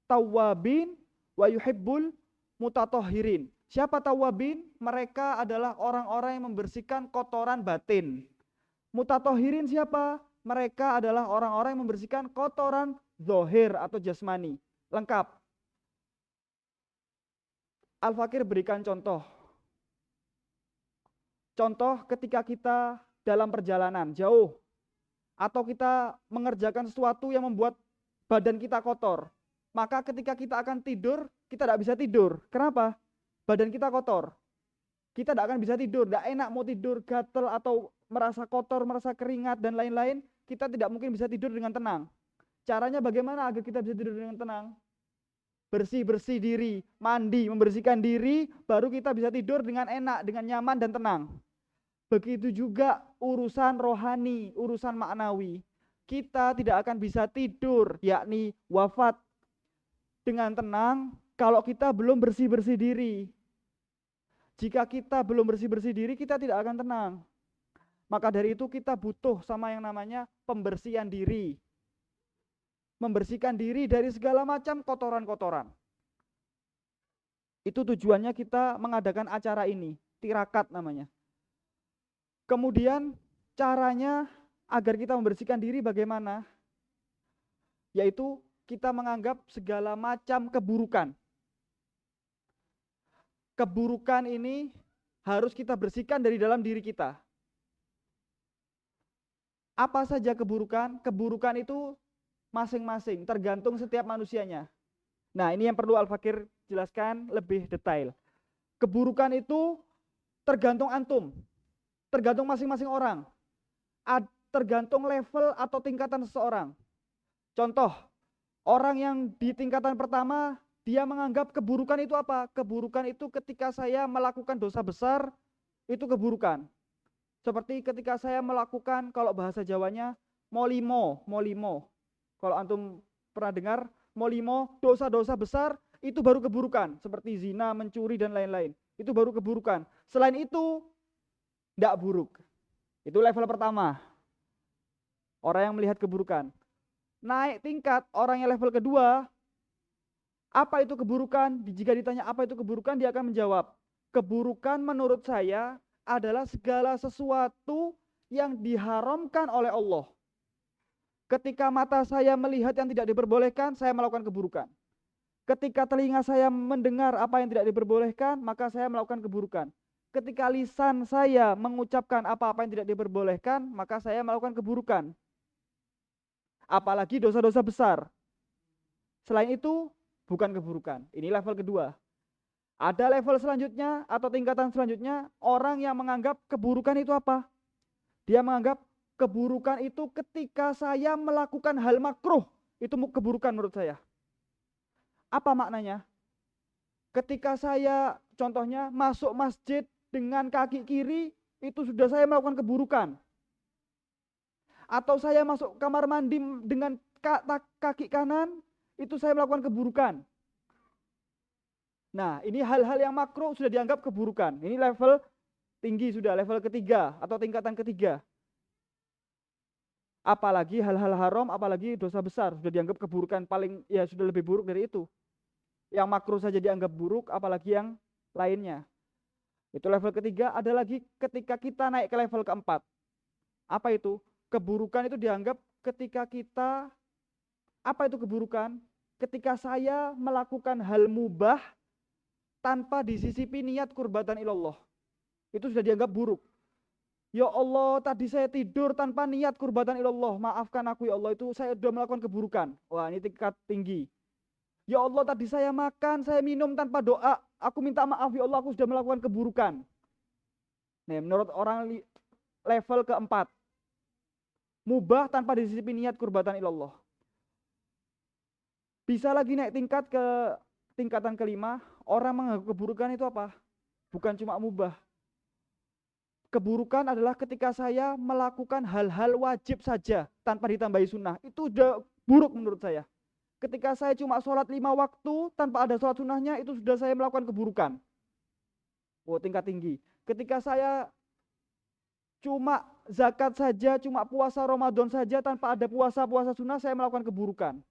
tawwabin wa yuhibbul mutatahhirin. Siapa tawwabin? Mereka adalah orang-orang yang membersihkan kotoran batin. Mutatahhirin siapa? Mereka adalah orang-orang yang membersihkan kotoran zahir atau jasmani. Lengkap. Al-Fakir berikan contoh. Contoh ketika kita dalam perjalanan jauh atau kita mengerjakan sesuatu yang membuat badan kita kotor. Maka ketika kita akan tidur, kita tidak bisa tidur. Kenapa? Badan kita kotor. Kita tidak akan bisa tidur, tidak enak mau tidur, gatel atau merasa kotor, merasa keringat dan lain-lain. Kita tidak mungkin bisa tidur dengan tenang. Caranya bagaimana agar kita bisa tidur dengan tenang? Bersih-bersih diri, mandi, membersihkan diri, baru kita bisa tidur dengan enak, dengan nyaman dan tenang. Begitu juga urusan rohani, urusan maknawi. Kita tidak akan bisa tidur, yakni wafat dengan tenang kalau kita belum bersih-bersih diri. Jika kita belum bersih-bersih diri, kita tidak akan tenang. Maka dari itu kita butuh sama yang namanya pembersihan diri. Membersihkan diri dari segala macam kotoran-kotoran. Itu tujuannya kita mengadakan acara ini, tirakat namanya. Kemudian caranya agar kita membersihkan diri bagaimana? Yaitu kita menganggap segala macam keburukan. Keburukan ini harus kita bersihkan dari dalam diri kita. Apa saja keburukan? Keburukan itu masing-masing, tergantung setiap manusianya. Nah, ini yang perlu Al-Fakir jelaskan lebih detail. Keburukan itu tergantung antum, tergantung masing-masing orang, tergantung level atau tingkatan seseorang. Contoh, orang yang di tingkatan pertama, dia menganggap keburukan itu apa? Keburukan itu ketika saya melakukan dosa besar, itu keburukan. Seperti ketika saya melakukan, kalau bahasa Jawanya, molimo. Kalau antum pernah dengar, molimo, dosa-dosa besar, itu baru keburukan. Seperti zina, mencuri, dan lain-lain. Itu baru keburukan. Selain itu, tidak buruk. Itu level pertama. Orang yang melihat keburukan. Naik tingkat, orang yang level kedua, apa itu keburukan? Jika ditanya apa itu keburukan, dia akan menjawab, Keburukan menurut saya adalah segala sesuatu yang diharamkan oleh Allah. Ketika mata saya melihat yang tidak diperbolehkan, saya melakukan keburukan. Ketika telinga saya mendengar apa yang tidak diperbolehkan, maka saya melakukan keburukan. Ketika lisan saya mengucapkan apa-apa yang tidak diperbolehkan, maka saya melakukan keburukan. Apalagi dosa-dosa besar. Selain itu, bukan keburukan. Ini level kedua. Ada level selanjutnya atau tingkatan selanjutnya, orang yang menganggap keburukan itu apa? Dia menganggap keburukan itu ketika saya melakukan hal makruh. Itu keburukan menurut saya. Apa maknanya? Ketika saya contohnya masuk masjid dengan kaki kiri, itu sudah saya melakukan keburukan. Atau saya masuk kamar mandi dengan kaki kanan, itu saya melakukan keburukan. Nah, ini hal-hal yang makruh sudah dianggap keburukan. Ini level tinggi sudah, level ketiga atau tingkatan ketiga. Apalagi hal-hal haram, apalagi dosa besar sudah dianggap keburukan, paling ya sudah lebih buruk dari itu. Yang makruh saja dianggap buruk, apalagi yang lainnya. Itu level ketiga. Ada lagi ketika kita naik ke level keempat. Apa itu? Keburukan itu dianggap ketika kita, apa itu keburukan? Ketika saya melakukan hal mubah tanpa disisipi niat qurbatan ilallah. Itu sudah dianggap buruk. Ya Allah, tadi saya tidur tanpa niat qurbatan ilallah. Maafkan aku ya Allah, itu saya sudah melakukan keburukan. Wah, ini tingkat tinggi. Ya Allah, tadi saya makan, saya minum tanpa doa. Aku minta maaf ya Allah, aku sudah melakukan keburukan. Nah, menurut orang level keempat. Mubah tanpa disisipi niat qurbatan ilallah. Bisa lagi naik tingkat ke tingkatan kelima. Orang menganggap keburukan itu apa? Bukan cuma mubah. Keburukan adalah ketika saya melakukan hal-hal wajib saja tanpa ditambahi sunnah. Itu sudah buruk menurut saya. Ketika saya cuma sholat 5 waktu tanpa ada sholat sunnahnya, itu sudah saya melakukan keburukan. Oh, tingkat tinggi. Ketika saya cuma zakat saja, cuma puasa Ramadan saja tanpa ada puasa-puasa sunnah, saya melakukan keburukan.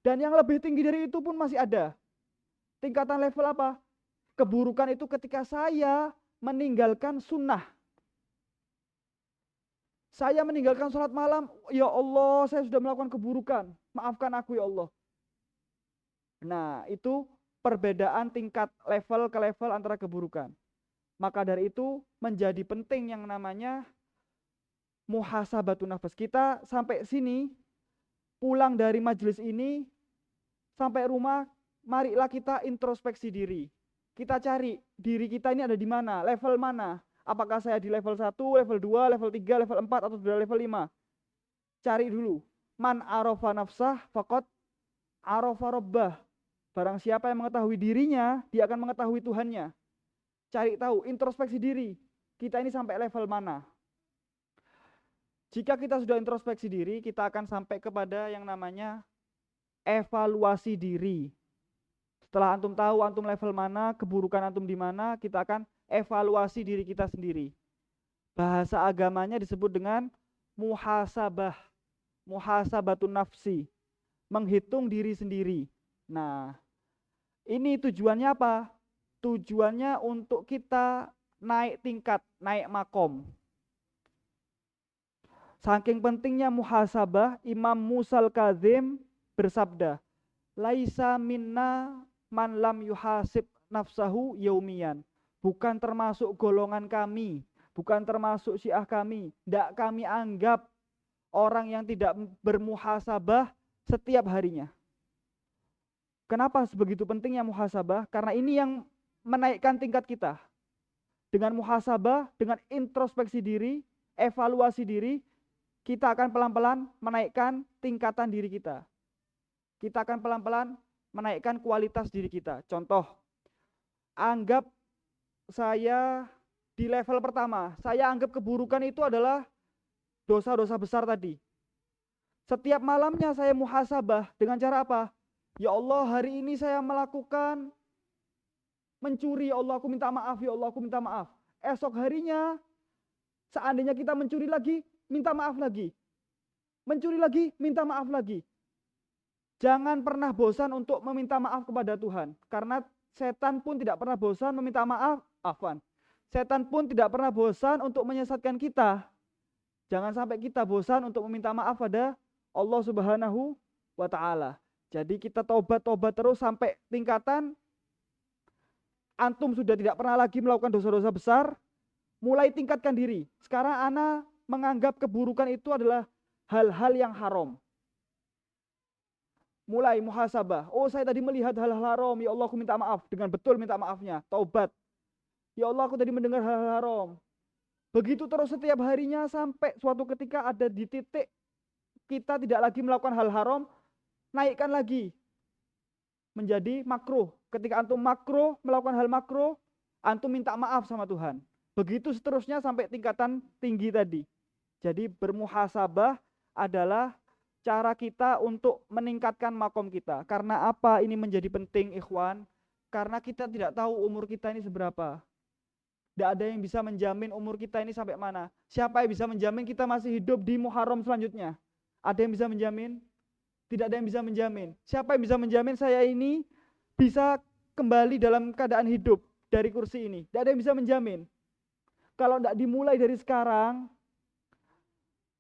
Dan yang lebih tinggi dari itu pun masih ada. Tingkatan level apa? Keburukan itu ketika saya meninggalkan sunnah. Saya meninggalkan sholat malam, ya Allah, saya sudah melakukan keburukan. Maafkan aku ya Allah. Nah, itu perbedaan tingkat level ke level antara keburukan. Maka dari itu menjadi penting yang namanya muhasabatun nafas. Kita sampai sini, pulang dari majelis ini, sampai rumah, marilah kita introspeksi diri. Kita cari diri kita ini ada di mana, level mana. Apakah saya di level 1, level 2, level 3, level 4, atau sudah level 5. Cari dulu. Man arafa nafsah faqad arafa rabbah. Barang siapa yang mengetahui dirinya, dia akan mengetahui Tuhannya. Cari tahu, introspeksi diri. Kita ini sampai level mana. Jika kita sudah introspeksi diri, kita akan sampai kepada yang namanya evaluasi diri. Setelah antum tahu antum level mana, keburukan antum di mana, kita akan evaluasi diri kita sendiri. Bahasa agamanya disebut dengan muhasabah. Muhasabatun nafsi. Menghitung diri sendiri. Nah, ini tujuannya apa? Tujuannya untuk kita naik tingkat, naik makom. Saking pentingnya muhasabah, Imam Musa Al-Kazim bersabda, laisa minna man lam yuhasib nafsahu yaumiyan. Bukan termasuk golongan kami, bukan termasuk syiah kami. Tidak kami anggap orang yang tidak bermuhasabah setiap harinya. Kenapa sebegitu pentingnya muhasabah? Karena ini yang menaikkan tingkat kita. Dengan muhasabah, dengan introspeksi diri, evaluasi diri, kita akan pelan-pelan menaikkan tingkatan diri kita. Kita akan pelan-pelan menaikkan kualitas diri kita. Contoh, anggap saya di level pertama, saya anggap keburukan itu adalah dosa-dosa besar tadi. Setiap malamnya saya muhasabah dengan cara apa? Ya Allah, hari ini saya melakukan mencuri, ya Allah aku minta maaf, ya Allah aku minta maaf. Esok harinya, seandainya kita mencuri lagi, minta maaf lagi. Mencuri lagi, minta maaf lagi. Jangan pernah bosan untuk meminta maaf kepada Tuhan. Karena setan pun tidak pernah bosan meminta maaf. Setan pun tidak pernah bosan untuk menyesatkan kita. Jangan sampai kita bosan untuk meminta maaf pada Allah Subhanahu wa ta'ala. Jadi kita tobat terus sampai tingkatan antum sudah tidak pernah lagi melakukan dosa-dosa besar, mulai tingkatkan diri. Sekarang ana menganggap keburukan itu adalah hal-hal yang haram. Mulai muhasabah. Oh, saya tadi melihat hal-hal haram, ya Allah aku minta maaf. Dengan betul minta maafnya, taubat. Ya Allah aku tadi mendengar hal-hal haram. Begitu terus setiap harinya sampai suatu ketika ada di titik kita tidak lagi melakukan hal haram, naikkan lagi menjadi makruh. Ketika antum makruh, melakukan hal makruh, antum minta maaf sama Tuhan. Begitu seterusnya sampai tingkatan tinggi tadi. Jadi bermuhasabah adalah cara kita untuk meningkatkan makom kita. Karena apa ini menjadi penting, ikhwan? Karena kita tidak tahu umur kita ini seberapa. Tidak ada yang bisa menjamin umur kita ini sampai mana. Siapa yang bisa menjamin kita masih hidup di Muharram selanjutnya? Ada yang bisa menjamin? Tidak ada yang bisa menjamin. Siapa yang bisa menjamin saya ini bisa kembali dalam keadaan hidup dari kursi ini? Tidak ada yang bisa menjamin. Kalau tidak dimulai dari sekarang,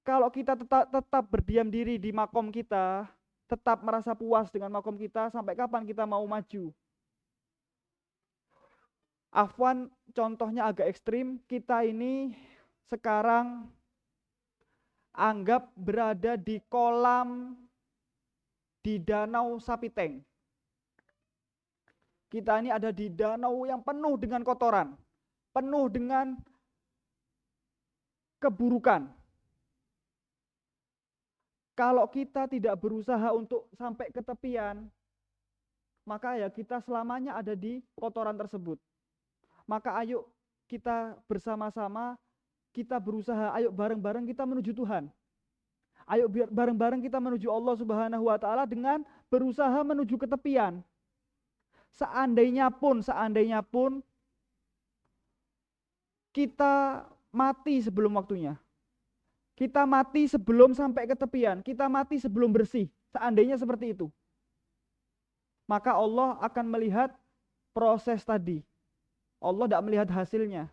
kalau kita tetap berdiam diri di makom kita, tetap merasa puas dengan makom kita, sampai kapan kita mau maju? Afwan, contohnya agak ekstrim. Kita ini sekarang anggap berada di kolam di Danau Sapiteng. Kita ini ada di danau yang penuh dengan kotoran, penuh dengan keburukan. Kalau kita tidak berusaha untuk sampai ke tepian, maka ya kita selamanya ada di kotoran tersebut. Maka ayo kita bersama-sama, kita berusaha, ayo bareng-bareng kita menuju Tuhan. Ayo bareng-bareng kita menuju Allah Subhanahu wa ta'ala dengan berusaha menuju ke tepian. Seandainya pun kita mati sebelum waktunya. Kita mati sebelum sampai ke tepian, kita mati sebelum bersih. Seandainya seperti itu, maka Allah akan melihat proses tadi. Allah tidak melihat hasilnya.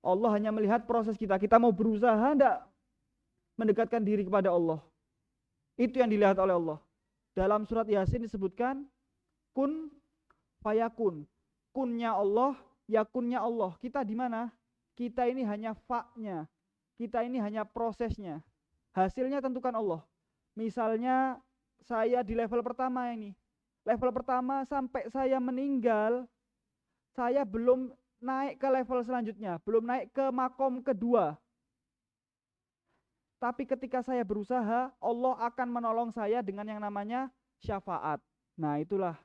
Allah hanya melihat proses kita. Kita mau berusaha tidak mendekatkan diri kepada Allah. Itu yang dilihat oleh Allah. Dalam surat Yasin disebutkan kun fayakun. Kunnya Allah, yakunnya Allah. Kita di mana? Kita ini hanya fa-nya. Kita ini hanya prosesnya. Hasilnya tentukan Allah. Misalnya saya di level pertama ini. Level pertama sampai saya meninggal, saya belum naik ke level selanjutnya, belum naik ke makom kedua. Tapi ketika saya berusaha, Allah akan menolong saya dengan yang namanya syafaat. Nah, itulah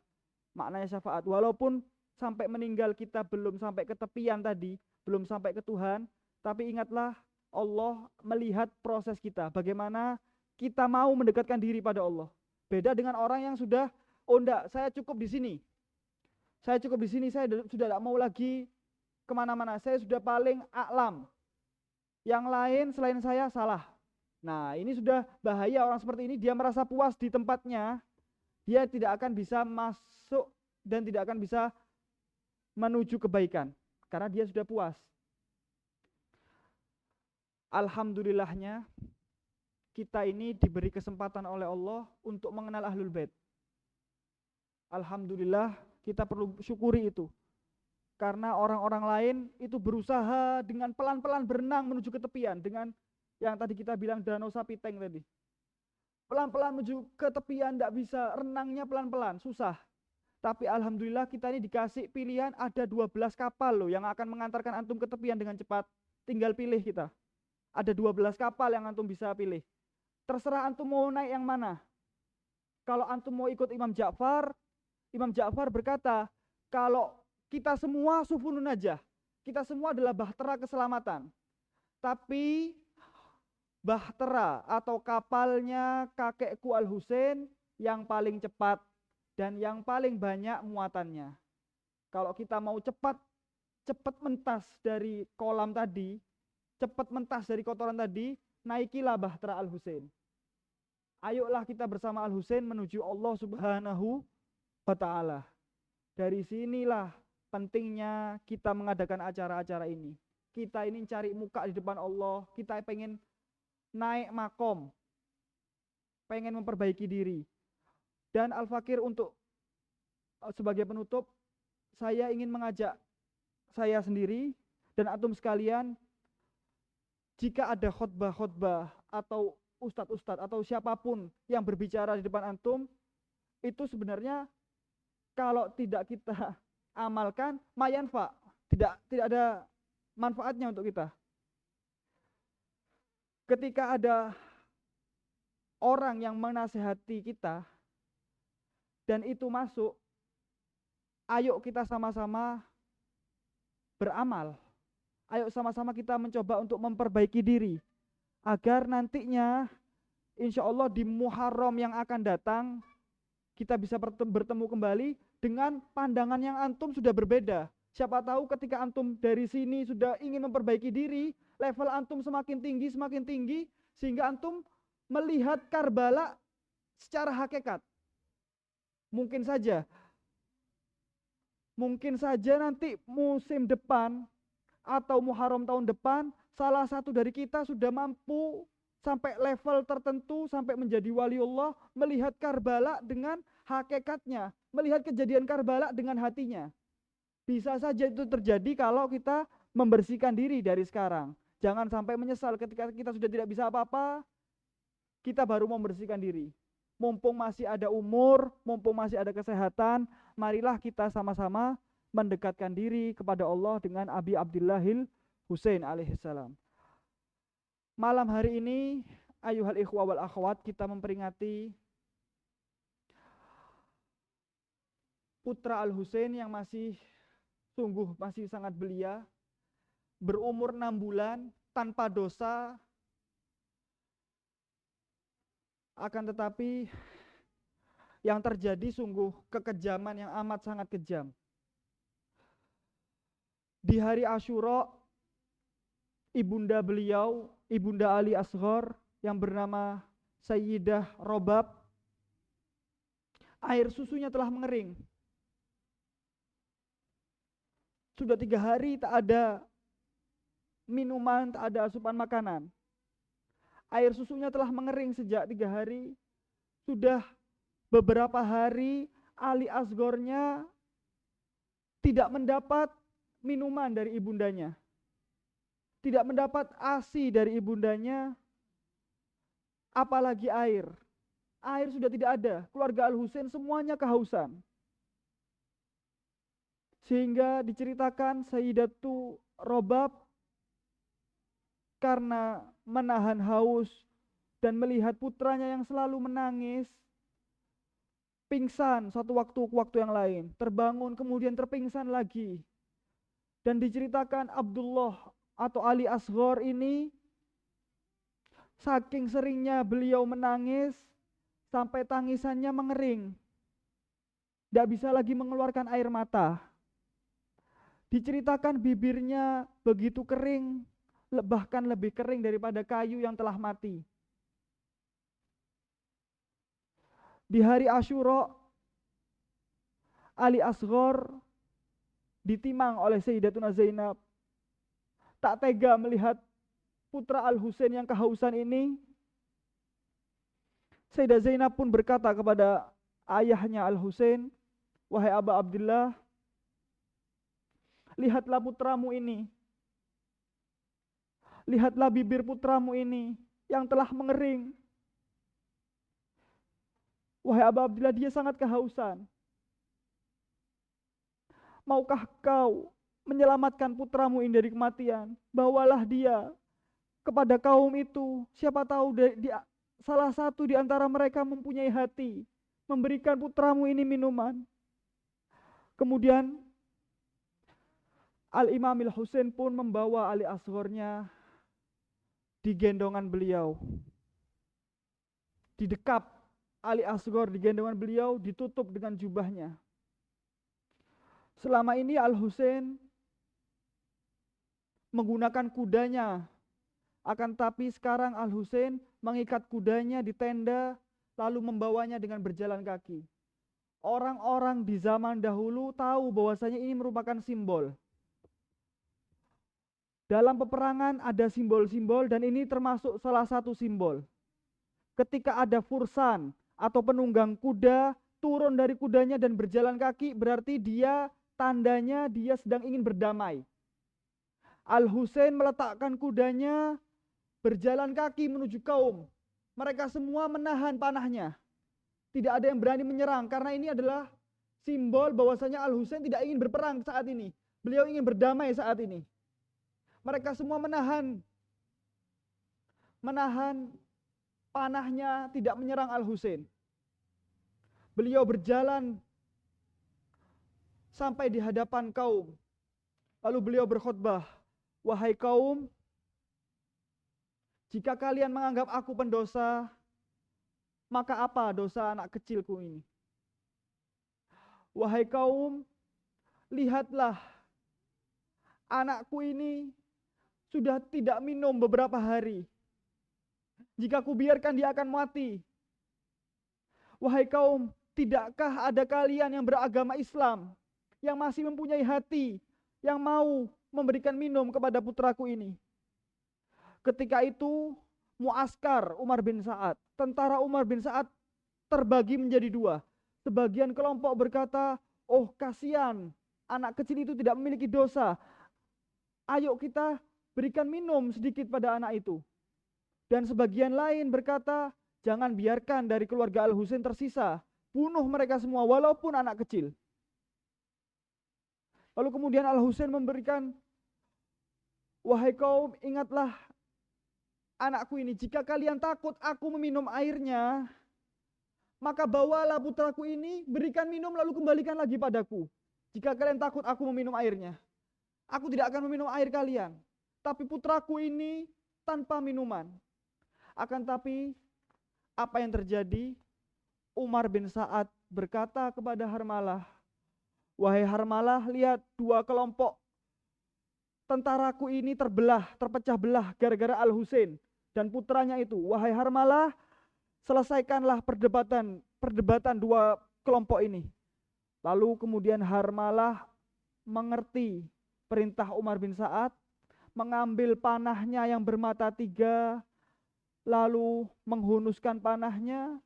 maknanya syafaat. Walaupun sampai meninggal kita belum sampai ke tepian tadi, belum sampai ke Tuhan, tapi ingatlah Allah melihat proses kita. Bagaimana kita mau mendekatkan diri pada Allah. Beda dengan orang yang sudah, oh enggak, saya cukup di sini. Saya cukup di sini, saya sudah tidak mau lagi kemana-mana. Saya sudah paling a'lam. Yang lain selain saya salah. Nah, ini sudah bahaya orang seperti ini. Dia merasa puas di tempatnya. Dia tidak akan bisa masuk dan tidak akan bisa menuju kebaikan. Karena dia sudah puas. Alhamdulillahnya, kita ini diberi kesempatan oleh Allah untuk mengenal Ahlul Bait. Alhamdulillah, kita perlu syukuri itu. Karena orang-orang lain itu berusaha dengan pelan-pelan berenang menuju ke tepian. Dengan yang tadi kita bilang Danau Sapiteng tadi. Pelan-pelan menuju ke tepian, tidak bisa, renangnya pelan-pelan, susah. Tapi alhamdulillah kita ini dikasih pilihan, ada 12 kapal loh yang akan mengantarkan antum ke tepian dengan cepat. Tinggal pilih kita. Ada 12 kapal yang antum bisa pilih. Terserah antum mau naik yang mana. Kalau antum mau ikut Imam Ja'far berkata, kalau kita semua sufunun najah, kita semua adalah bahtera keselamatan. Tapi bahtera atau kapalnya kakekku Al-Husain yang paling cepat dan yang paling banyak muatannya. Kalau kita mau cepat mentas dari kolam tadi, cepat mentas dari kotoran tadi, naikilah bahtera Al-Husain. Ayolah kita bersama Al-Husain menuju Allah Subhanahu wa ta'ala. Dari sinilah pentingnya kita mengadakan acara-acara ini. Kita ini cari muka di depan Allah, kita pengen naik makom, pengen memperbaiki diri. Dan Al-Fakir untuk sebagai penutup, saya ingin mengajak saya sendiri dan antum sekalian, jika ada khotbah-khotbah atau ustadz-ustadz atau siapapun yang berbicara di depan antum, itu sebenarnya kalau tidak kita amalkan, mayanfa, tidak ada manfaatnya untuk kita. Ketika ada orang yang menasehati kita dan itu masuk, ayo kita sama-sama beramal. Ayo sama-sama kita mencoba untuk memperbaiki diri agar nantinya insya Allah di Muharram yang akan datang kita bisa bertemu kembali dengan pandangan yang antum sudah berbeda. Siapa tahu ketika antum dari sini sudah ingin memperbaiki diri, level antum semakin tinggi, sehingga antum melihat Karbala secara hakikat. Mungkin saja nanti musim depan atau Muharram tahun depan, salah satu dari kita sudah mampu sampai level tertentu, sampai menjadi waliullah, melihat Karbala dengan hakikatnya, melihat kejadian Karbala dengan hatinya. Bisa saja itu terjadi kalau kita membersihkan diri dari sekarang. Jangan sampai menyesal ketika kita sudah tidak bisa apa-apa, kita baru membersihkan diri. Mumpung masih ada umur, mumpung masih ada kesehatan, marilah kita sama-sama mendekatkan diri kepada Allah dengan Abi Abdillahil Husain alaihissalam. Malam hari ini, ayuhal ikhwa wal akhwat, kita memperingati putra Al-Husain yang masih sangat belia, berumur 6 bulan, tanpa dosa. Akan tetapi yang terjadi sungguh kekejaman yang amat sangat kejam. Di hari Asyura, ibunda beliau, ibunda Ali Asghar yang bernama Sayyidah Robab, air susunya telah mengering. Sudah 3 hari tak ada minuman, tak ada asupan makanan. Air susunya telah mengering sejak 3 hari. Sudah beberapa hari Ali Asgharnya tidak mendapat minuman dari ibundanya, tidak mendapat ASI dari ibundanya, apalagi air. Air sudah tidak ada. Keluarga Al-Husain semuanya kehausan. Sehingga diceritakan Sayyidatu Robab karena menahan haus dan melihat putranya yang selalu menangis, pingsan suatu waktu yang lain, terbangun kemudian terpingsan lagi. Dan diceritakan Abdullah atau Ali Asghar ini saking seringnya beliau menangis sampai tangisannya mengering, tidak bisa lagi mengeluarkan air mata. Diceritakan bibirnya begitu kering, bahkan lebih kering daripada kayu yang telah mati. Di hari Asyura, Ali Asghar ditimang oleh Sayyidatuna Zainab. Tak tega melihat putra Al-Husain yang kehausan ini. Sayyidah Zainab pun berkata kepada ayahnya Al-Husain, "Wahai Aba Abdillah, lihatlah putramu ini. Lihatlah bibir putramu ini yang telah mengering. Wahai Aba Abdillah, dia sangat kehausan. Maukah kau menyelamatkan putramu ini dari kematian? Bawalah dia kepada kaum itu. Siapa tahu salah satu di antara mereka mempunyai hati memberikan putramu ini minuman." Kemudian Al-Imam Al-Husain pun membawa Ali Asgharnya di gendongan beliau. Didekap Ali Asghar di gendongan beliau, ditutup dengan jubahnya. Selama ini Al-Husain menggunakan kudanya, akan tapi sekarang Al-Husain mengikat kudanya di tenda lalu membawanya dengan berjalan kaki. Orang-orang di zaman dahulu tahu bahwasanya ini merupakan simbol. Dalam peperangan ada simbol-simbol dan ini termasuk salah satu simbol. Ketika ada fursan atau penunggang kuda turun dari kudanya dan berjalan kaki, berarti tandanya dia sedang ingin berdamai. Al-Husain meletakkan kudanya, berjalan kaki menuju kaum. Mereka semua menahan panahnya. Tidak ada yang berani menyerang karena ini adalah simbol bahwasanya Al-Husain tidak ingin berperang saat ini. Beliau ingin berdamai saat ini. Mereka semua menahan panahnya, tidak menyerang Al-Husain. Beliau berjalan sampai di hadapan kaum. Lalu beliau berkhutbah, "Wahai kaum, jika kalian menganggap aku pendosa, maka apa dosa anak kecilku ini? Wahai kaum, lihatlah, anakku ini sudah tidak minum beberapa hari. Jika kubiarkan dia akan mati. Wahai kaum, tidakkah ada kalian yang beragama Islam, yang masih mempunyai hati, yang mau memberikan minum kepada putraku ini?" Ketika itu muaskar Umar bin Sa'ad, tentara Umar bin Sa'ad terbagi menjadi dua. Sebagian kelompok berkata, "Oh kasihan, anak kecil itu tidak memiliki dosa. Ayo kita berikan minum sedikit pada anak itu." Dan sebagian lain berkata, "Jangan biarkan dari keluarga Al-Husain tersisa. Bunuh mereka semua walaupun anak kecil." Lalu kemudian Al-Husain memberikan, "Wahai kaum, ingatlah anakku ini, jika kalian takut aku meminum airnya, maka bawalah putraku ini, berikan minum lalu kembalikan lagi padaku. Jika kalian takut aku meminum airnya, aku tidak akan meminum air kalian. Tapi putraku ini tanpa minuman." Akan tapi apa yang terjadi? Umar bin Sa'ad berkata kepada Harmalah, "Wahai Harmalah, lihat dua kelompok tentaraku ini terpecah belah gara-gara Al-Husain dan putranya itu. Wahai Harmalah, selesaikanlah perdebatan dua kelompok ini." Lalu kemudian Harmalah mengerti perintah Umar bin Sa'ad, mengambil panahnya yang bermata tiga, lalu menghunuskan panahnya.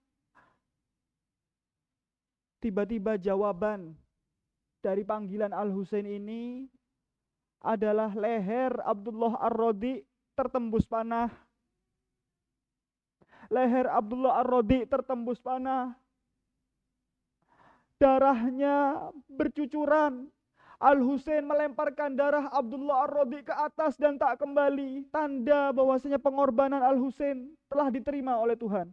Tiba-tiba jawaban dari panggilan Al-Husain ini adalah leher Abdullah Ar-Rodi tertembus panah. Leher Abdullah Ar-Rodi tertembus panah. Darahnya bercucuran. Al-Husain melemparkan darah Abdullah Ar-Rodi ke atas dan tak kembali. Tanda bahwasanya pengorbanan Al-Husain telah diterima oleh Tuhan.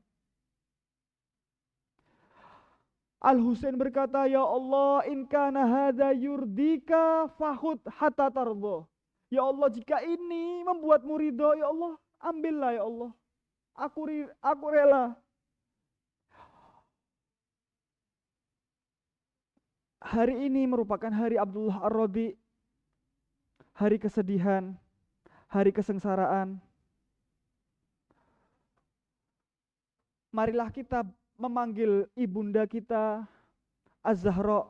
Al-Husain berkata, "Ya Allah, in kana hadza yurdika fahud hatta tardo." Ya Allah, jika ini membuatmu ridho, ya Allah, ambillah ya Allah. Aku rela. Hari ini merupakan hari Abdullah Ar-Rodi, hari kesedihan, hari kesengsaraan. Marilah kita memanggil ibunda kita Az-Zahra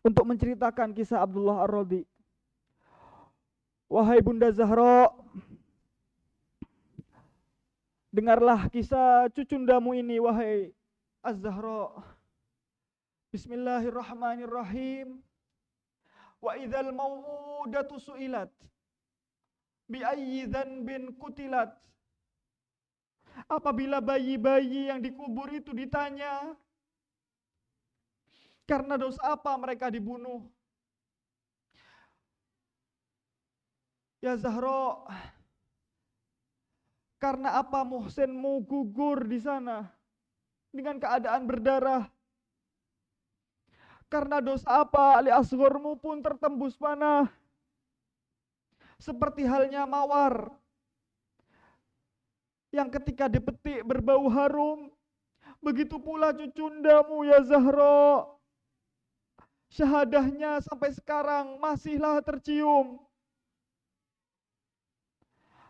untuk menceritakan kisah Abdullah Ar-Rodi. "Wahai Bunda Zahra, dengarlah kisah cucundamu ini, wahai Az-Zahra. Bismillahirrahmanirrahim. Wa idzal mau'udatu su'ilat bi ayyi dzanbin qutilat." Apabila bayi-bayi yang dikubur itu ditanya, karena dosa apa mereka dibunuh? Ya Zahra, karena apa Muhsinmu gugur di sana dengan keadaan berdarah? Karena dosa apa Ali Asgharmu pun tertembus panah? Seperti halnya mawar yang ketika dipetik berbau harum, begitu pula cucundamu ya Zahra. Syahadahnya sampai sekarang masihlah tercium.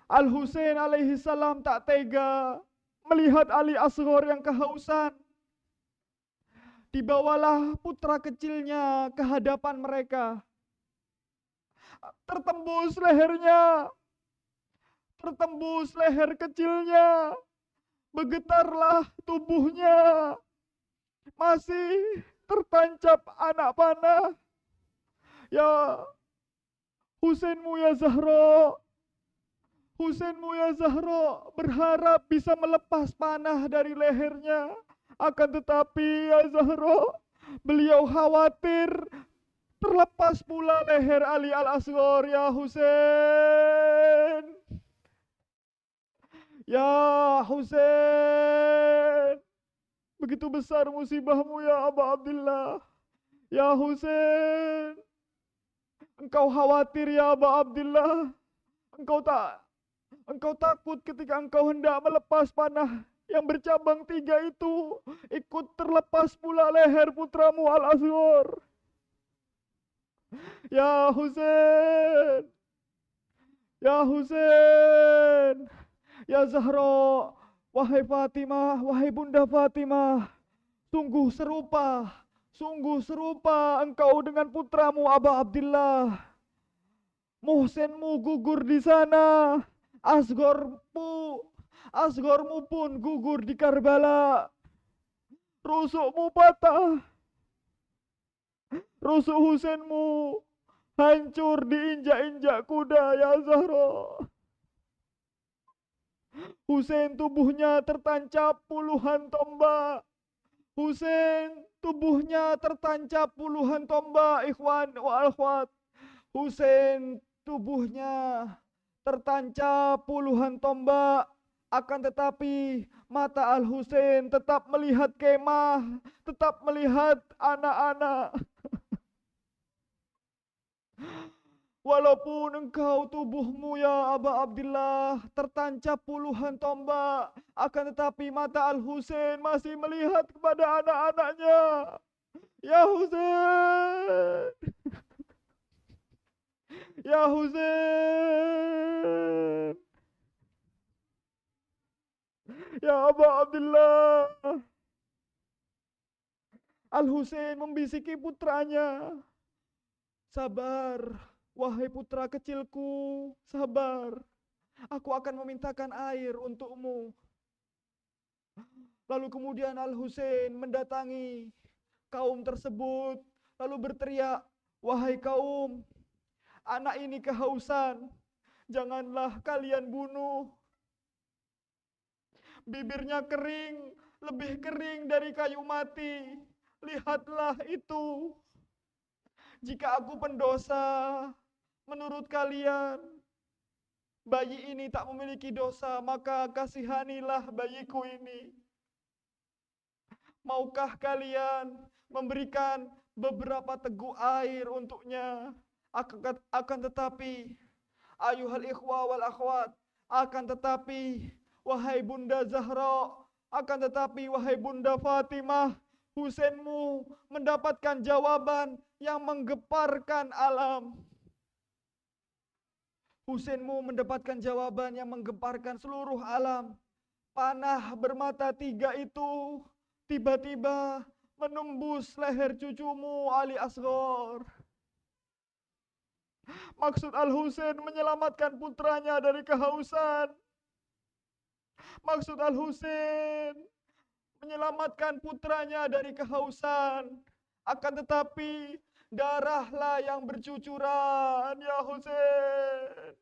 Al-Husain alaihi salam tak tega melihat Ali Asghar yang kehausan. Dibawalah putra kecilnya ke hadapan mereka. Tertembus lehernya, tertembus leher kecilnya, bergetarlah tubuhnya, masih tertancap anak panah. Ya Husainmu ya Zahra, Husainmu ya Zahra berharap bisa melepas panah dari lehernya. Akan tetapi ya Zahra, beliau khawatir terlepas pula leher Ali Al-Asghar. Ya Husain, ya Husain, begitu besar musibahmu ya Aba Abdillah. Ya Husain, engkau khawatir ya Aba Abdillah. Engkau takut ketika engkau hendak melepas panah yang bercabang 3 itu, ikut terlepas pula leher putramu Al-Asghar. Ya Husain, ya Husain, ya Zahra, wahai Fatimah, wahai Bunda Fatimah, sungguh serupa engkau dengan putramu Aba Abdillah. Muhsinmu gugur di sana, Asgharmu pun gugur di Karbala. Rusukmu patah, rusuk Husainmu hancur diinjak-injak kuda ya Zahra. Husain tubuhnya tertancap puluhan tombak. Husain tubuhnya tertancap puluhan tombak, ikhwan wa akhwat. Husain tubuhnya tertancap puluhan tombak, akan tetapi mata Al-Husain tetap melihat kemah, tetap melihat anak-anak. Walaupun engkau tubuhmu ya Aba Abdillah tertancap puluhan tombak, akan tetapi mata Al-Husain masih melihat kepada anak-anaknya. Ya Husain, ya Husain, ya Aba Abdillah. Al-Husain membisiki putranya, sabar, wahai putra kecilku, sabar. Aku akan memintakan air untukmu. Lalu kemudian Al-Husain mendatangi kaum tersebut, lalu berteriak, wahai kaum, anak ini kehausan, janganlah kalian bunuh. Bibirnya kering, lebih kering dari kayu mati. Lihatlah itu. Jika aku pendosa, menurut kalian, bayi ini tak memiliki dosa, maka kasihanilah bayiku ini. Maukah kalian memberikan beberapa teguk air untuknya? Akan tetapi, ayuhal ikhwa wal akhwat, akan tetapi, wahai Bunda Zahra, akan tetapi, wahai Bunda Fatimah, Husainmu mendapatkan jawaban yang menggeparkan alam. Husainmu mendapatkan jawaban yang menggemparkan seluruh alam. Panah bermata 3 itu tiba-tiba menembus leher cucumu Ali Asghar. Maksud Al-Husain menyelamatkan putranya dari kehausan. Maksud Al-Husain menyelamatkan putranya dari kehausan. Akan tetapi darahlah yang bercucuran. Ya Husain,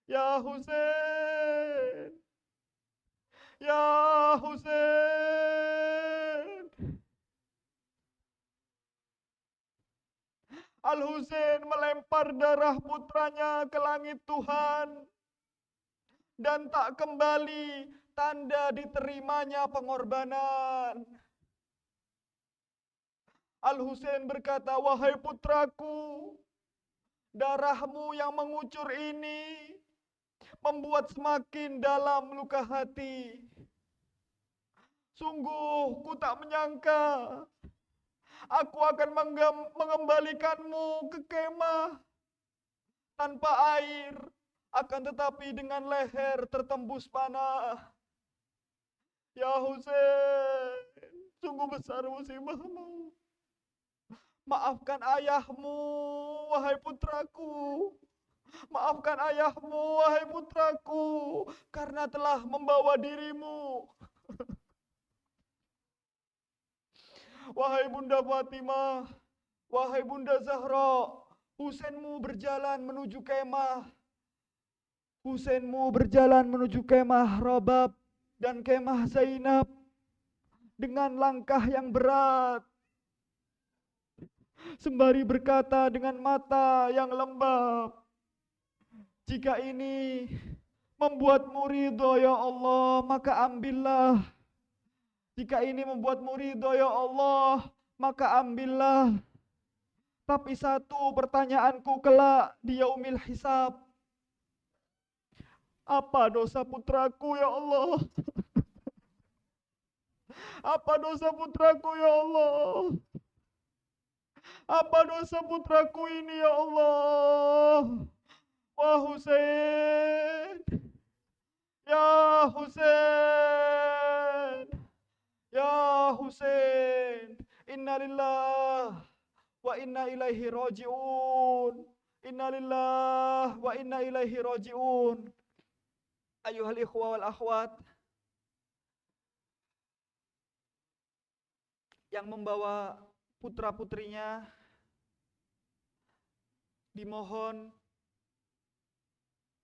ya Husain, ya Husain. Al-Husain melempar darah putranya ke langit Tuhan, dan tak kembali tanda diterimanya pengorbanan. Al-Husain berkata, wahai putraku, darahmu yang mengucur ini membuat semakin dalam luka hati. Sungguh ku tak menyangka aku akan mengembalikanmu ke kemah tanpa air, akan tetapi dengan leher tertembus panah. Ya Husain, Sungguh besar musibahmu. Maafkan ayahmu, wahai putraku. Maafkan ayahmu, wahai putraku, karena telah membawa dirimu. Wahai Bunda Fatimah, wahai Bunda Zahra, Husainmu berjalan menuju kemah. Husainmu berjalan menuju kemah Rabab dan kemah Zainab dengan langkah yang berat, sembari berkata dengan mata yang lembab, jika ini membuatmu ridho ya Allah, maka ambillah. Jika ini membuatmu ridho ya Allah, maka ambillah. Tapi satu pertanyaanku kelak di yaumil hisab, apa dosa putraku ya Allah? Apa dosa putraku ya Allah? Apa dosa putraku ini ya Allah? Wah Husain, ya Husain, ya Husain, innalillah wa inna ilaihi raji'un. Innalillah wa inna ilaihi raji'un. Ayuhal ikhwa wal akhwat, yang membawa putra-putrinya dimohon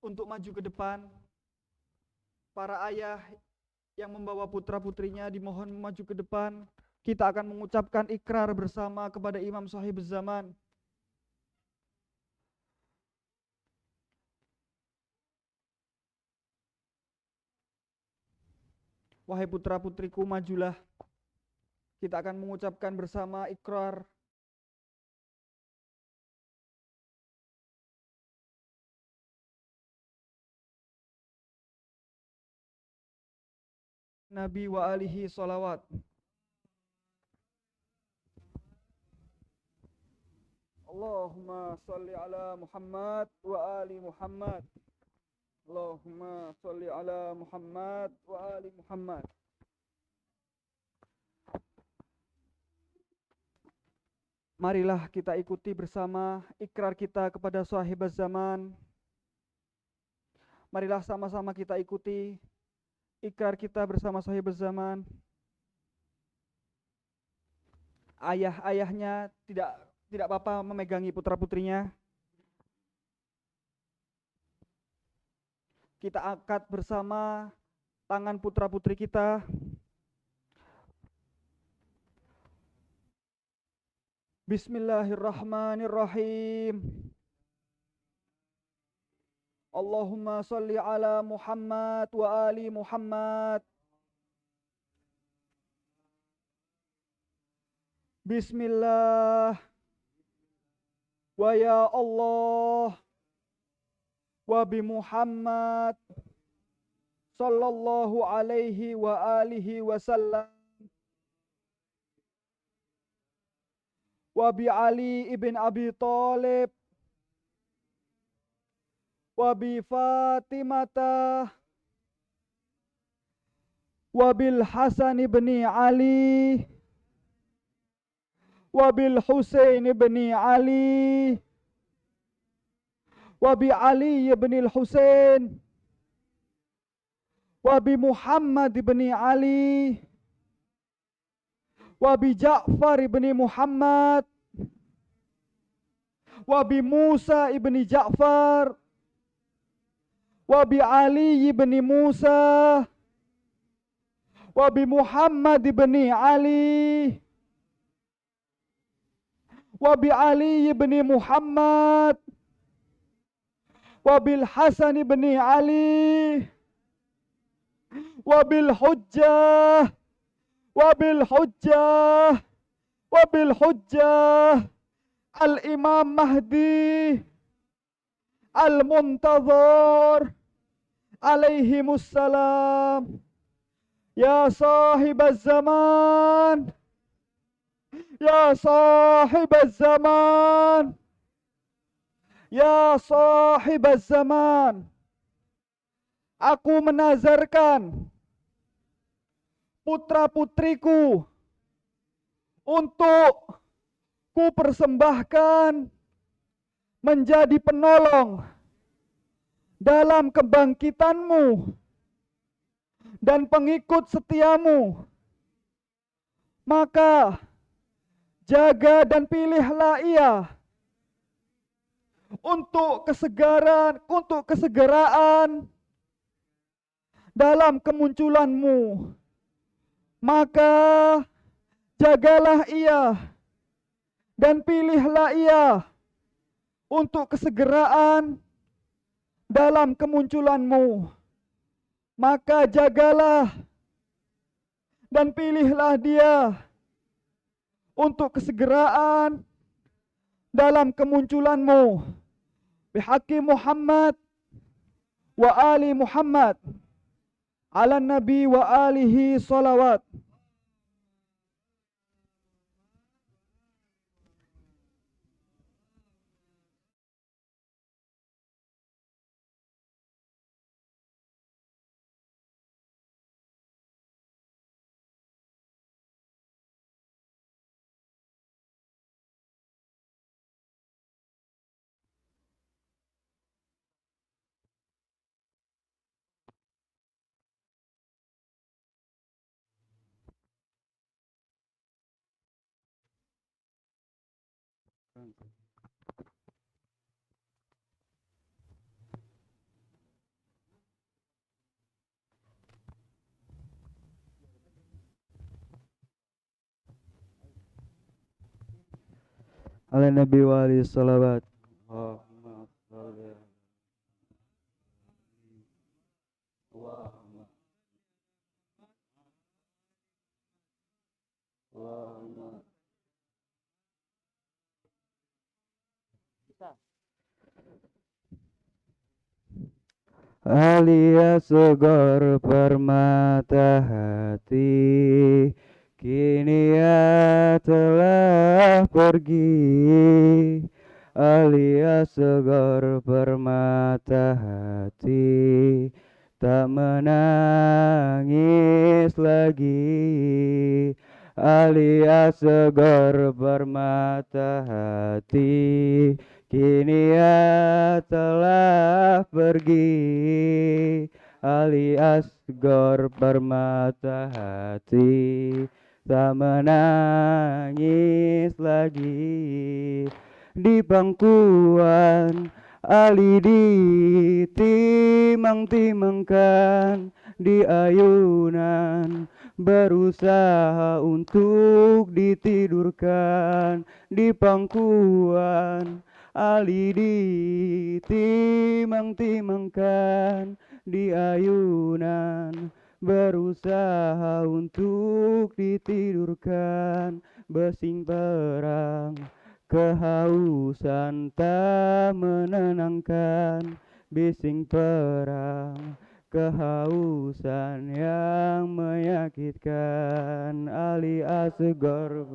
untuk maju ke depan. Para ayah yang membawa putra-putrinya dimohon maju ke depan. Kita akan mengucapkan ikrar bersama kepada Imam Sahibuz Zaman. Wahai putra-putriku, majulah. Kita akan mengucapkan bersama ikrar. Nabi wa alihi salawat. Allahumma salli ala Muhammad wa ali Muhammad. Allahumma salli ala Muhammad wa ali Muhammad. Marilah kita ikuti bersama ikrar kita kepada Sahibaz Zaman. Marilah sama-sama kita ikuti ikrar kita bersama Sahibaz Zaman. Ayah-ayahnya tidak apa-apa memegangi putra-putrinya. Kita angkat bersama tangan putra-putri kita. Bismillahirrahmanirrahim. Allahumma salli ala Muhammad wa ali Muhammad. Bismillah. Wa ya Allah. Wa bi Muhammad sallallahu alaihi wa alihi wasallam. Wa bi Ali ibn Abi Thalib wa bi Fatimata wa bil Hasan ibn Ali wa bil Husain ibn Ali wa bi Ali ibn al-Husain wa bi Muhammad ibn Ali wa bi Ja'far ibn Muhammad wa bi Musa ibn Ja'far wa bi Ali ibn Musa wa bi Muhammad ibn Ali wa bi Ali ibn Muhammad wa bil Hasan ibn Ali wa bil Hujjah Al-Imam Mahdi Al-Muntazar alaihimussalam. Ya sahibaz zaman, ya sahibaz zaman, ya sahibaz zaman. Aku menazarkan putra-putriku untuk ku persembahkan menjadi penolong dalam kebangkitanmu dan pengikut setiamu. Maka jaga dan pilihlah ia untuk kesegeraan dalam kemunculanmu. Maka jagalah ia dan pilihlah ia untuk kesegeraan dalam kemunculanmu. Maka jagalah dan pilihlah dia untuk kesegeraan dalam kemunculanmu. Bihaqi Muhammad wa ali Muhammad ala nabi wa alihi salawat. Ala Nabi wa alihi salawat. Allahumma sholli Allahumma Allahumma Alia segar permata hati, kini ia telah pergi. Alia segar permata hati, tak menangis lagi. Alia segar permata hati, kini ia telah pergi. Ali asgor permata hati, tak menangis lagi. Di pangkuan Ali ditimang-timangkan, di ayunan berusaha untuk ditidurkan. Di pangkuan Ali ditimang-timangkan, di ayunan berusaha untuk ditidurkan. Besing perang kehausan tak menenangkan, bising perang kehausan yang menyakitkan. Ali asgor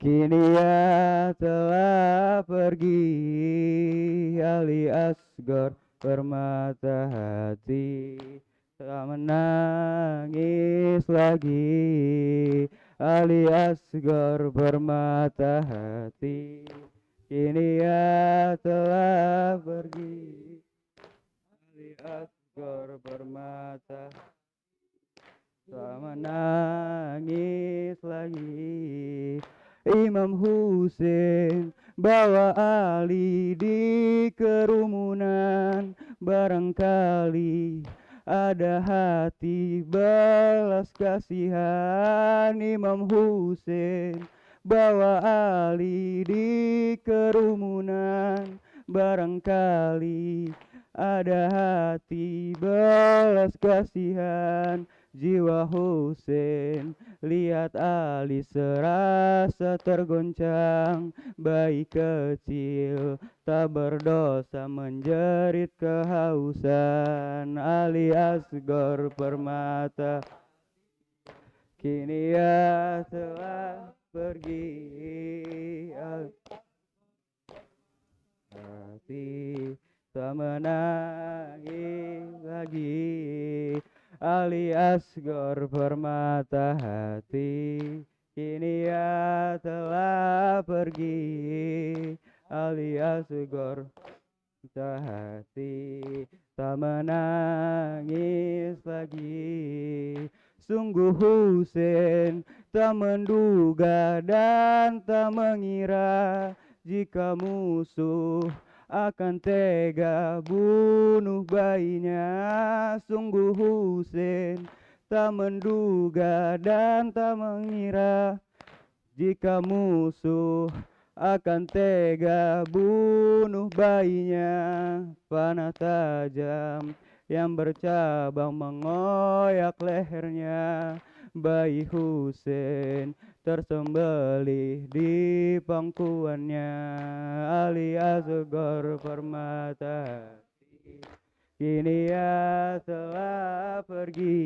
kini ia telah pergi. Ali asgor permata hati, tak menangis lagi. Ali asgor permata hati, kini ia telah pergi. Ali asgor permata, tak menangis lagi. Imam Husain bawa Ali di kerumunan, barangkali ada hati belas kasihan. Imam Husain bawa Ali di kerumunan, barangkali ada hati belas kasihan. Jiwa Husain lihat Ali serasa tergoncang, bayi kecil tak berdosa menjerit kehausan. Ali asgor permata, kini ia telah pergi. Hati tak menangis lagi. Ali asgor permata hati, pergi, Ali Asgor hati tak menangis lagi. Sungguh Husein tak menduga dan tak mengira jika musuh akan tega bunuh bayinya. Sungguh Husein tak menduga dan tak mengira jika musuh akan tega bunuh bayinya. Panah tajam yang bercabang mengoyak lehernya. Bayi Husein tersembelih di pangkuannya. Ali Asgor Permata kini ia telah pergi.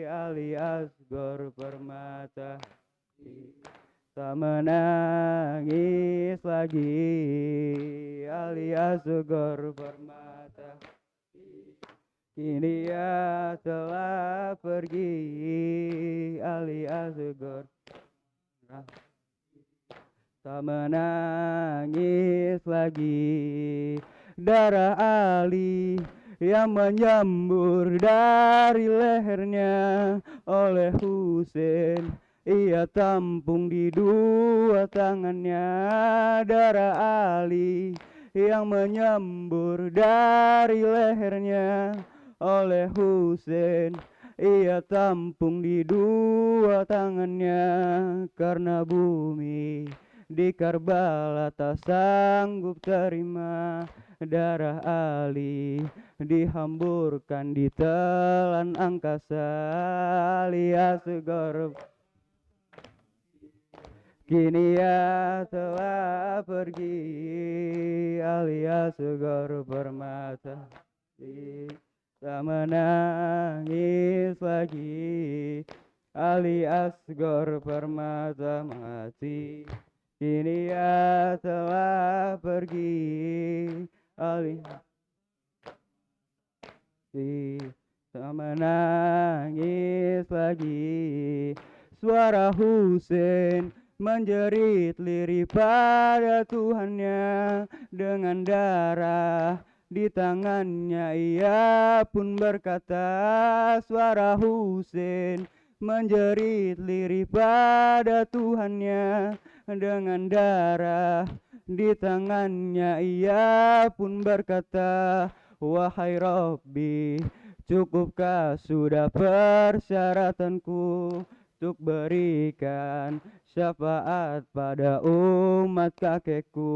Ali Asgor Permata tak menangis lagi. Ali Asgor Permata kini ia telah pergi. Ali Asgor tak menangis lagi. Darah Ali yang menyembur dari lehernya oleh Husein ia tampung di dua tangannya. Darah Ali yang menyembur dari lehernya oleh Husein ia tampung di dua tangannya. Karena bumi di Karbala tak sanggup terima darah Ali dihamburkan di telan angkasa. Ali Asgor kini ia telah pergi. Ali Asgor Permata tak menangis lagi. Ali Asgor Permata mati kini ia telah pergi. Ali tak menangis lagi. Suara Husein menjerit lirih pada Tuhannya. Dengan darah di tangannya ia pun berkata. Suara Husein menjerit lirih pada Tuhannya. Dengan darah di tangannya ia pun berkata, wahai Rabbi, cukupkah sudah persyaratanku untuk berikan syafaat pada umat kakekku.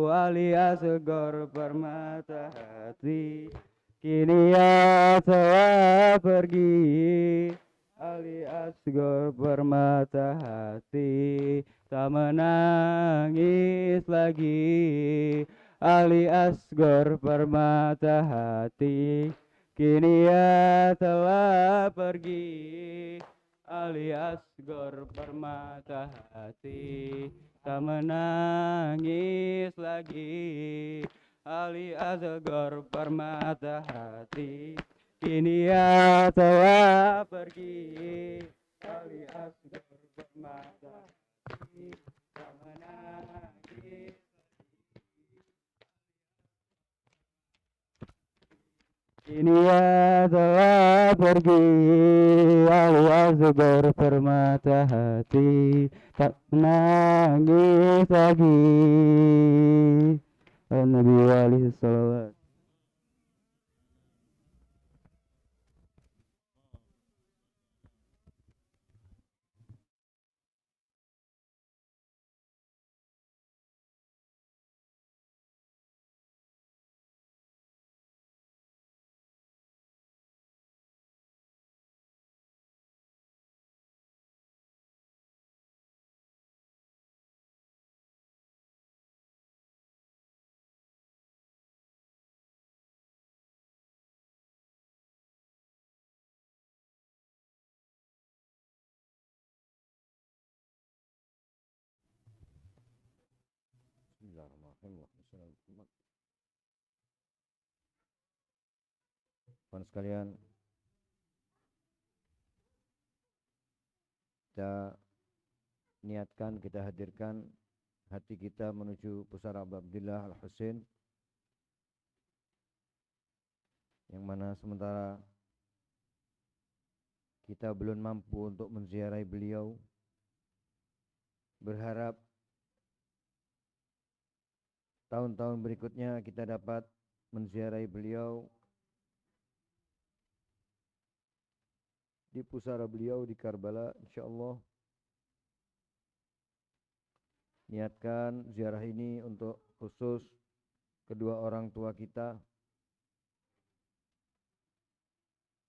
Ali Asgor Permata hati kini ia telah pergi. Ali Asgor Permata hati tak menangis lagi. Ali Asgor Permata hati kini ia telah pergi. Ali Asgor Permata hati tak menangis lagi. Ali Asgor Permata hati kini ia telah pergi. Ali Asgor Permata hati tak menangis. Kini ia telah pergi. Ali Asgor Permata hati tak menangis lagi. Nabi alaihi salawat. Bismillahirrahmanirrahim. Teman sekalian, kita niatkan, kita hadirkan hati kita menuju pusara Abu Abdillah Al-Husain, yang mana sementara kita belum mampu untuk menziarahi beliau, berharap tahun-tahun berikutnya kita dapat menziarahi beliau di pusara beliau di Karbala, insyaallah. Niatkan ziarah ini untuk khusus kedua orang tua kita,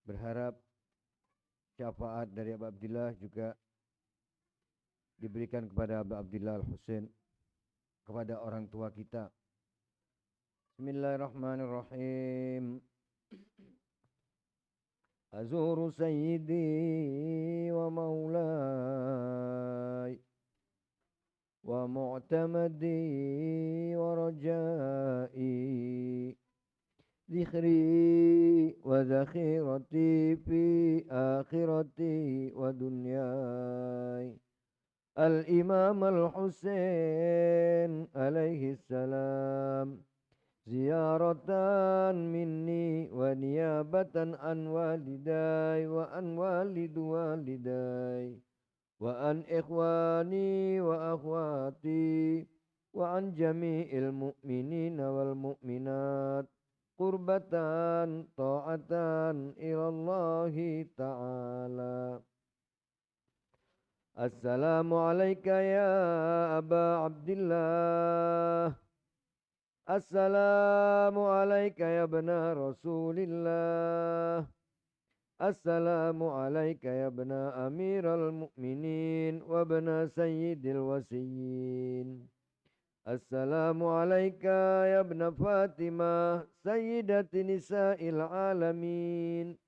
berharap syafaat dari Abu Abdillah juga diberikan kepada Abu Abdillah Al-Husain, kepada orang tua kita. Bismillahirrahmanirrahim. Azuru sayyidi wa maulai wa mu'tamadi wa rajai, ذكري وذخيرتي في آخرتي ودنياي، الإمام الحسين عليه السلام، زيارة مني ونيابة عن والداي وعن والد والداي وعن إخواني وأخواتي وعن جميع المؤمنين والمؤمنات، قربة طاعة إلى الله تعالى. السلام عليك يا أبا عبد الله، السلام عليك يا ابن رسول الله، السلام عليك يا ابن أمير المؤمنين وابن سيد الوصيين، السلام عليك يا ابن فاطمة سيدة نساء العالمين،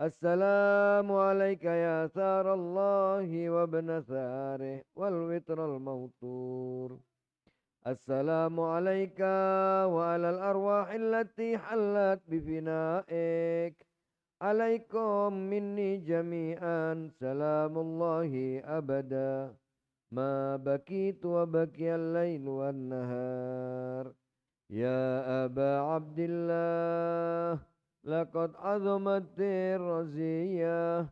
السلام عليك يا ثار الله وابن ثاره والوتر الموتور، السلام عليك وعلى الأرواح التي حلت بفنائك، عليكم مني جميعا سلام الله أبدا ما بكيت وبكي الليل والنهار. يا أبا عبد الله، لقد عظمت الرزية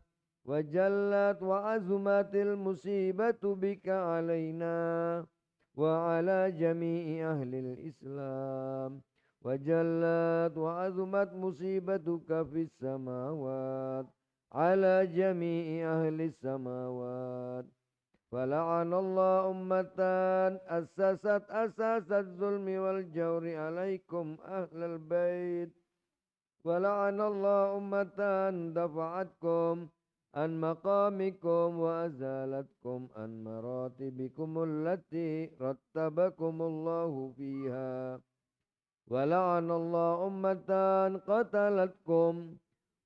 وجلت وعظمت المصيبة بك علينا وعلى جميع أهل الإسلام، وجلت وعظمت مصيبتك في السماوات على جميع أهل السماوات. فلعن الله أمة أسست أساس الظلم والجور عليكم أهل البيت، ولعن الله أمة دفعتكم عن مقامكم وأزالتكم عن مراتبكم التي رتبكم الله فيها، ولعن الله أمة قتلتكم،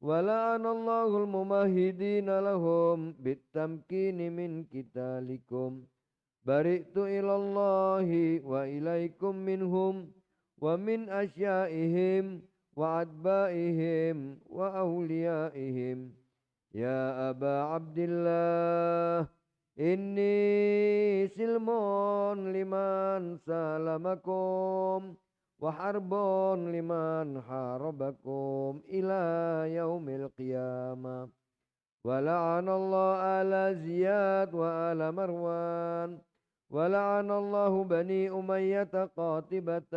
ولعن الله الممهدين لهم بالتمكين من قتالكم. برئت إلى الله وإليكم منهم ومن أشيائهم وأتباعهم وأوليائهم. يا أبا عبد الله، إني سلم لمن سالمكم وحرب لمن حاربكم إلى يوم القيامة. ولعن الله آل زياد وآل مروان، ولعن الله بني أمية قاطبة،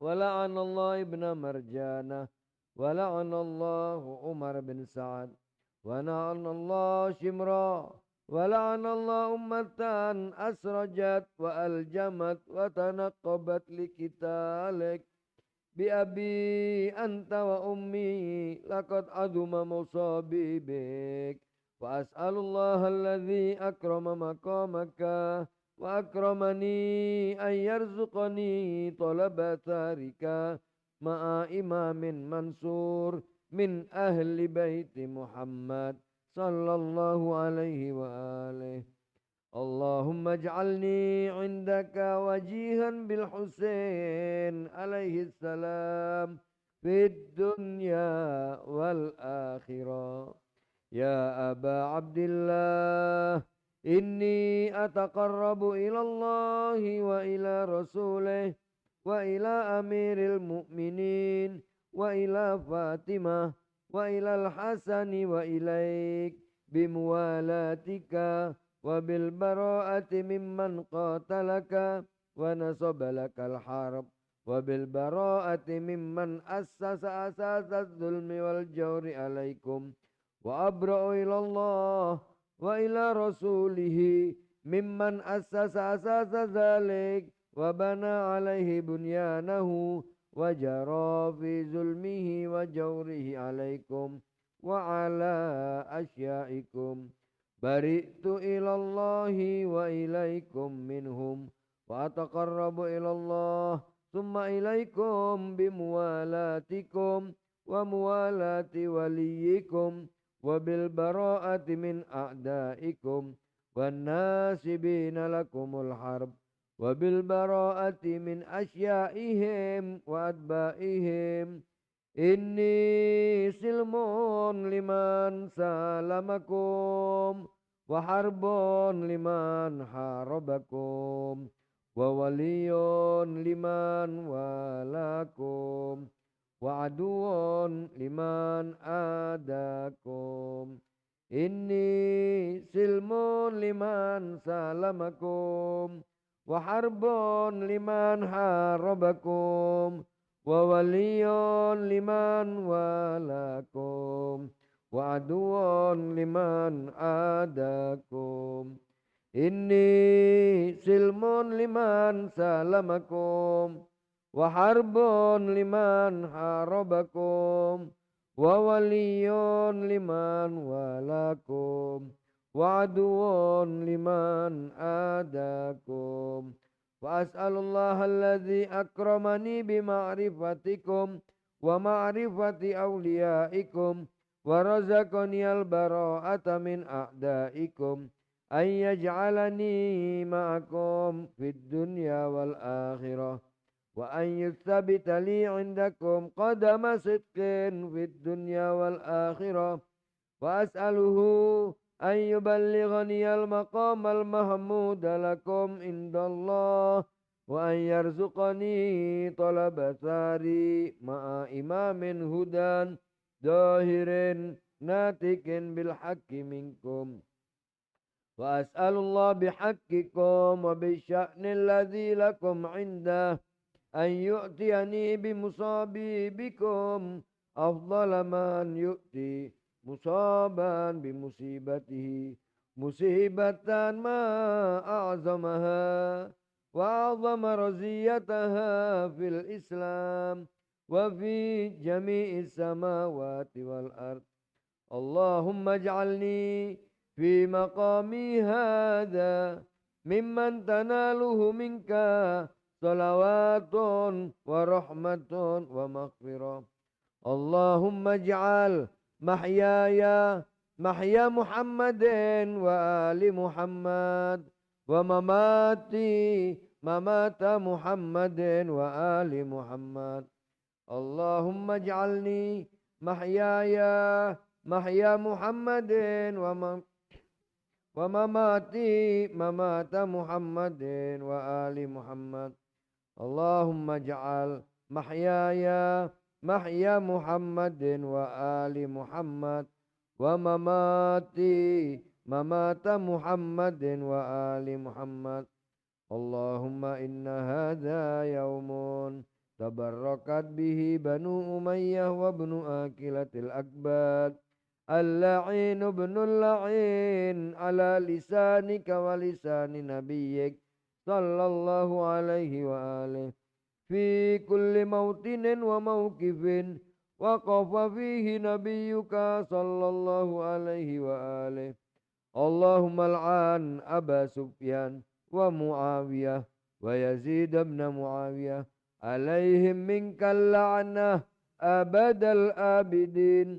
ولعن الله ابن مرجانة، ولعن الله عمر بن سعد، ولعن الله شمرا، ولعن الله أمة أسرجت وألجمت وتنقبت لقتالك. بأبي أنت وأمي لقد عظم مصابي بك، وأسأل الله الذي أكرم مقامك وأكرمني أن يرزقني طلب ثارك مع إمام منصور من أهل بيت محمد صلى الله عليه وآله. اللهم اجعلني عندك وجيها بالحسين عليه السلام في الدنيا والآخرة. يا أبا عبد الله، إني أتقرب إلى الله وإلى رسوله وإلى أمير المؤمنين وإلى فاطمة وإلى الحسن وإليك بموالاتك وبالبراءة ممن قاتلك ونصب لك الحرب وبالبراءة ممن أسس أساس الظلم والجور عليكم وأبرأ إلى الله وإلى رسوله ممن أسس أساس ذلك وبنى عليه بنيانه وجرى في ظلمه وجوره عليكم وعلى أشيائكم برئت إلى الله وإليكم منهم وأتقرب إلى الله ثم إليكم بموالاتكم وموالاة وليكم وبالبراءة من أعدائكم والناسبين لكم الحرب وبالبراءة من أشيائهم وأتبائهم إني سلم لمن سالمكم وحرب لمن حاربكم وولي لمن والاكم وعدو لمن آداكم إني سلم لمن سالمكم وحرب لمن حاربكم وولي لمن والاكم وعدو لمن آداكم إني سلم لمن سالمكم وحرب لمن حاربكم وولي لمن والاكم وعدو لمن آداكم وأسأل الله الذي أكرمني بمعرفتكم ومعرفة أوليائكم ورزقني البراءة من أعدائكم أن يجعلني معكم في الدنيا والآخرة وأن يثبت لي عندكم قدم صدق في الدنيا والآخرة وأسأله أن يبلغني المقام المحمود لكم عند الله وأن يرزقني طلب ثاري مع إمام هدى ظاهر ناتق بالحق منكم وأسأل الله بحقكم وبالشأن الذي لكم عنده أن يؤتيني بمصابي بكم أفضل من يؤتي مصابا بمصيبته مصيبة ما أعظمها وأعظم رزيتها في الإسلام وفي جميع السماوات والأرض اللهم اجعلني في مقامي هذا ممن تناله منك صلوات ورحمة ومغفرة اللهم اجعل محياي محيا محمد وآل محمد ومماتي ممات محمد وآل محمد اللهم اجعلني محياي محيا محمد ومماتي ممات محمد وآل محمد اللهم اجعل محياي محيا محمد وآل محمد ومماتي ممات محمد وآل محمد اللهم إن هذا يوم تبركت به بنو أمية وابن آكلة الأكباد اللعين ابن اللعين على لسانك ولسان نبيك صلى الله عليه وآله في كل موطن وموقف وقف فيه نبيك صلى الله عليه وآله اللهم العن أبا سفيان ومعاوية ويزيد بن معاوية عليهم منك اللعنة أبد الآبدين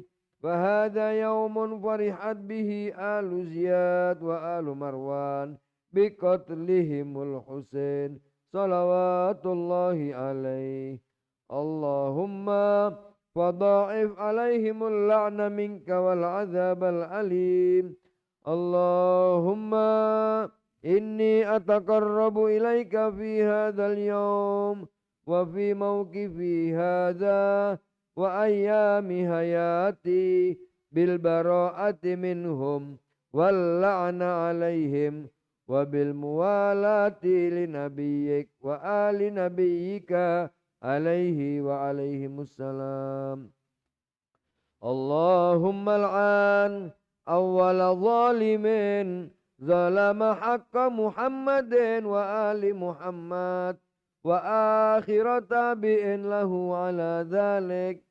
فهذا يوم فرحت به آل زياد وآل مروان بقتلهم الحسين صلوات الله عليه اللهم فضاعف عليهم اللعن منك والعذاب الأليم اللهم إني أتقرب إليك في هذا اليوم وفي موقفي هذا وأيام حياتي بالبراءة منهم واللعن عليهم وبالموالاة لنبيك وآل نبيك عليه وعليهم السلام. اللهم العن أول ظالم ظلم حق محمد وآل محمد وآخر تابع له على ذلك.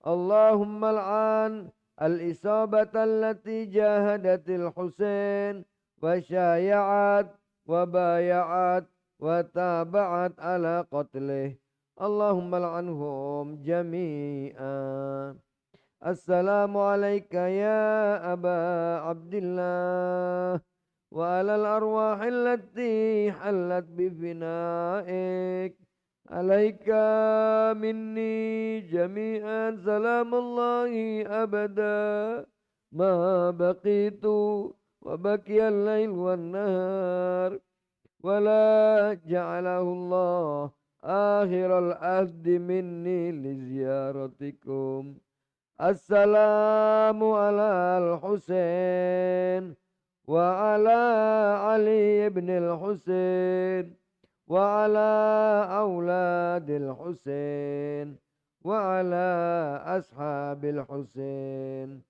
اللهم العن الإصابة التي جاهدت الحسين وشايعت وبايعت وتابعت على قتله. اللهم العنهم جميعا. السلام عليك يا أبا عبد الله وعلى الأرواح التي حلت بفنائك. عليك مني جميعا سلام الله أبدا ما بقيت وبقي الليل والنهار ولا جعله الله آخر العهد مني لزيارتكم. السلام على الحسين وعلى علي بن الحسين وعلى أولاد الحسين وعلى أصحاب الحسين.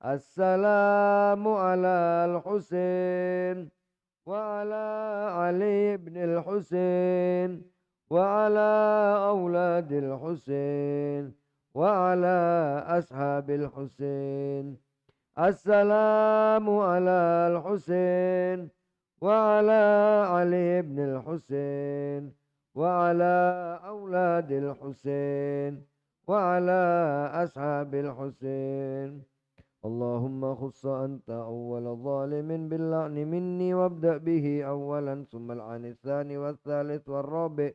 السلام على الحسين وعلى علي بن الحسين وعلى أولاد الحسين وعلى أصحاب الحسين. السلام على الحسين وعلى علي بن الحسين وعلى أولاد الحسين وعلى أصحاب الحسين. اللهم خص أنت أول ظالم باللعن مني وابدأ به أولا ثم العن الثاني والثالث والرابع.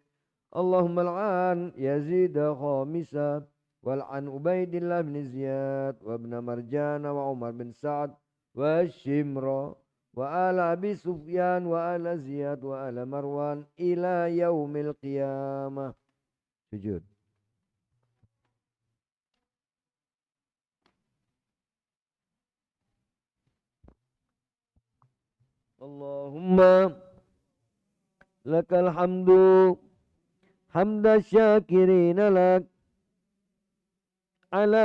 اللهم العن يزيد خامسا والعن عبيد الله بن زياد وابن مرجان وعمر بن سعد والشمر وآل أبي سفيان وآل زياد وآل مروان إلى يوم القيامة. سجود. اللهم لك الحمد حمد الشاكرين لك على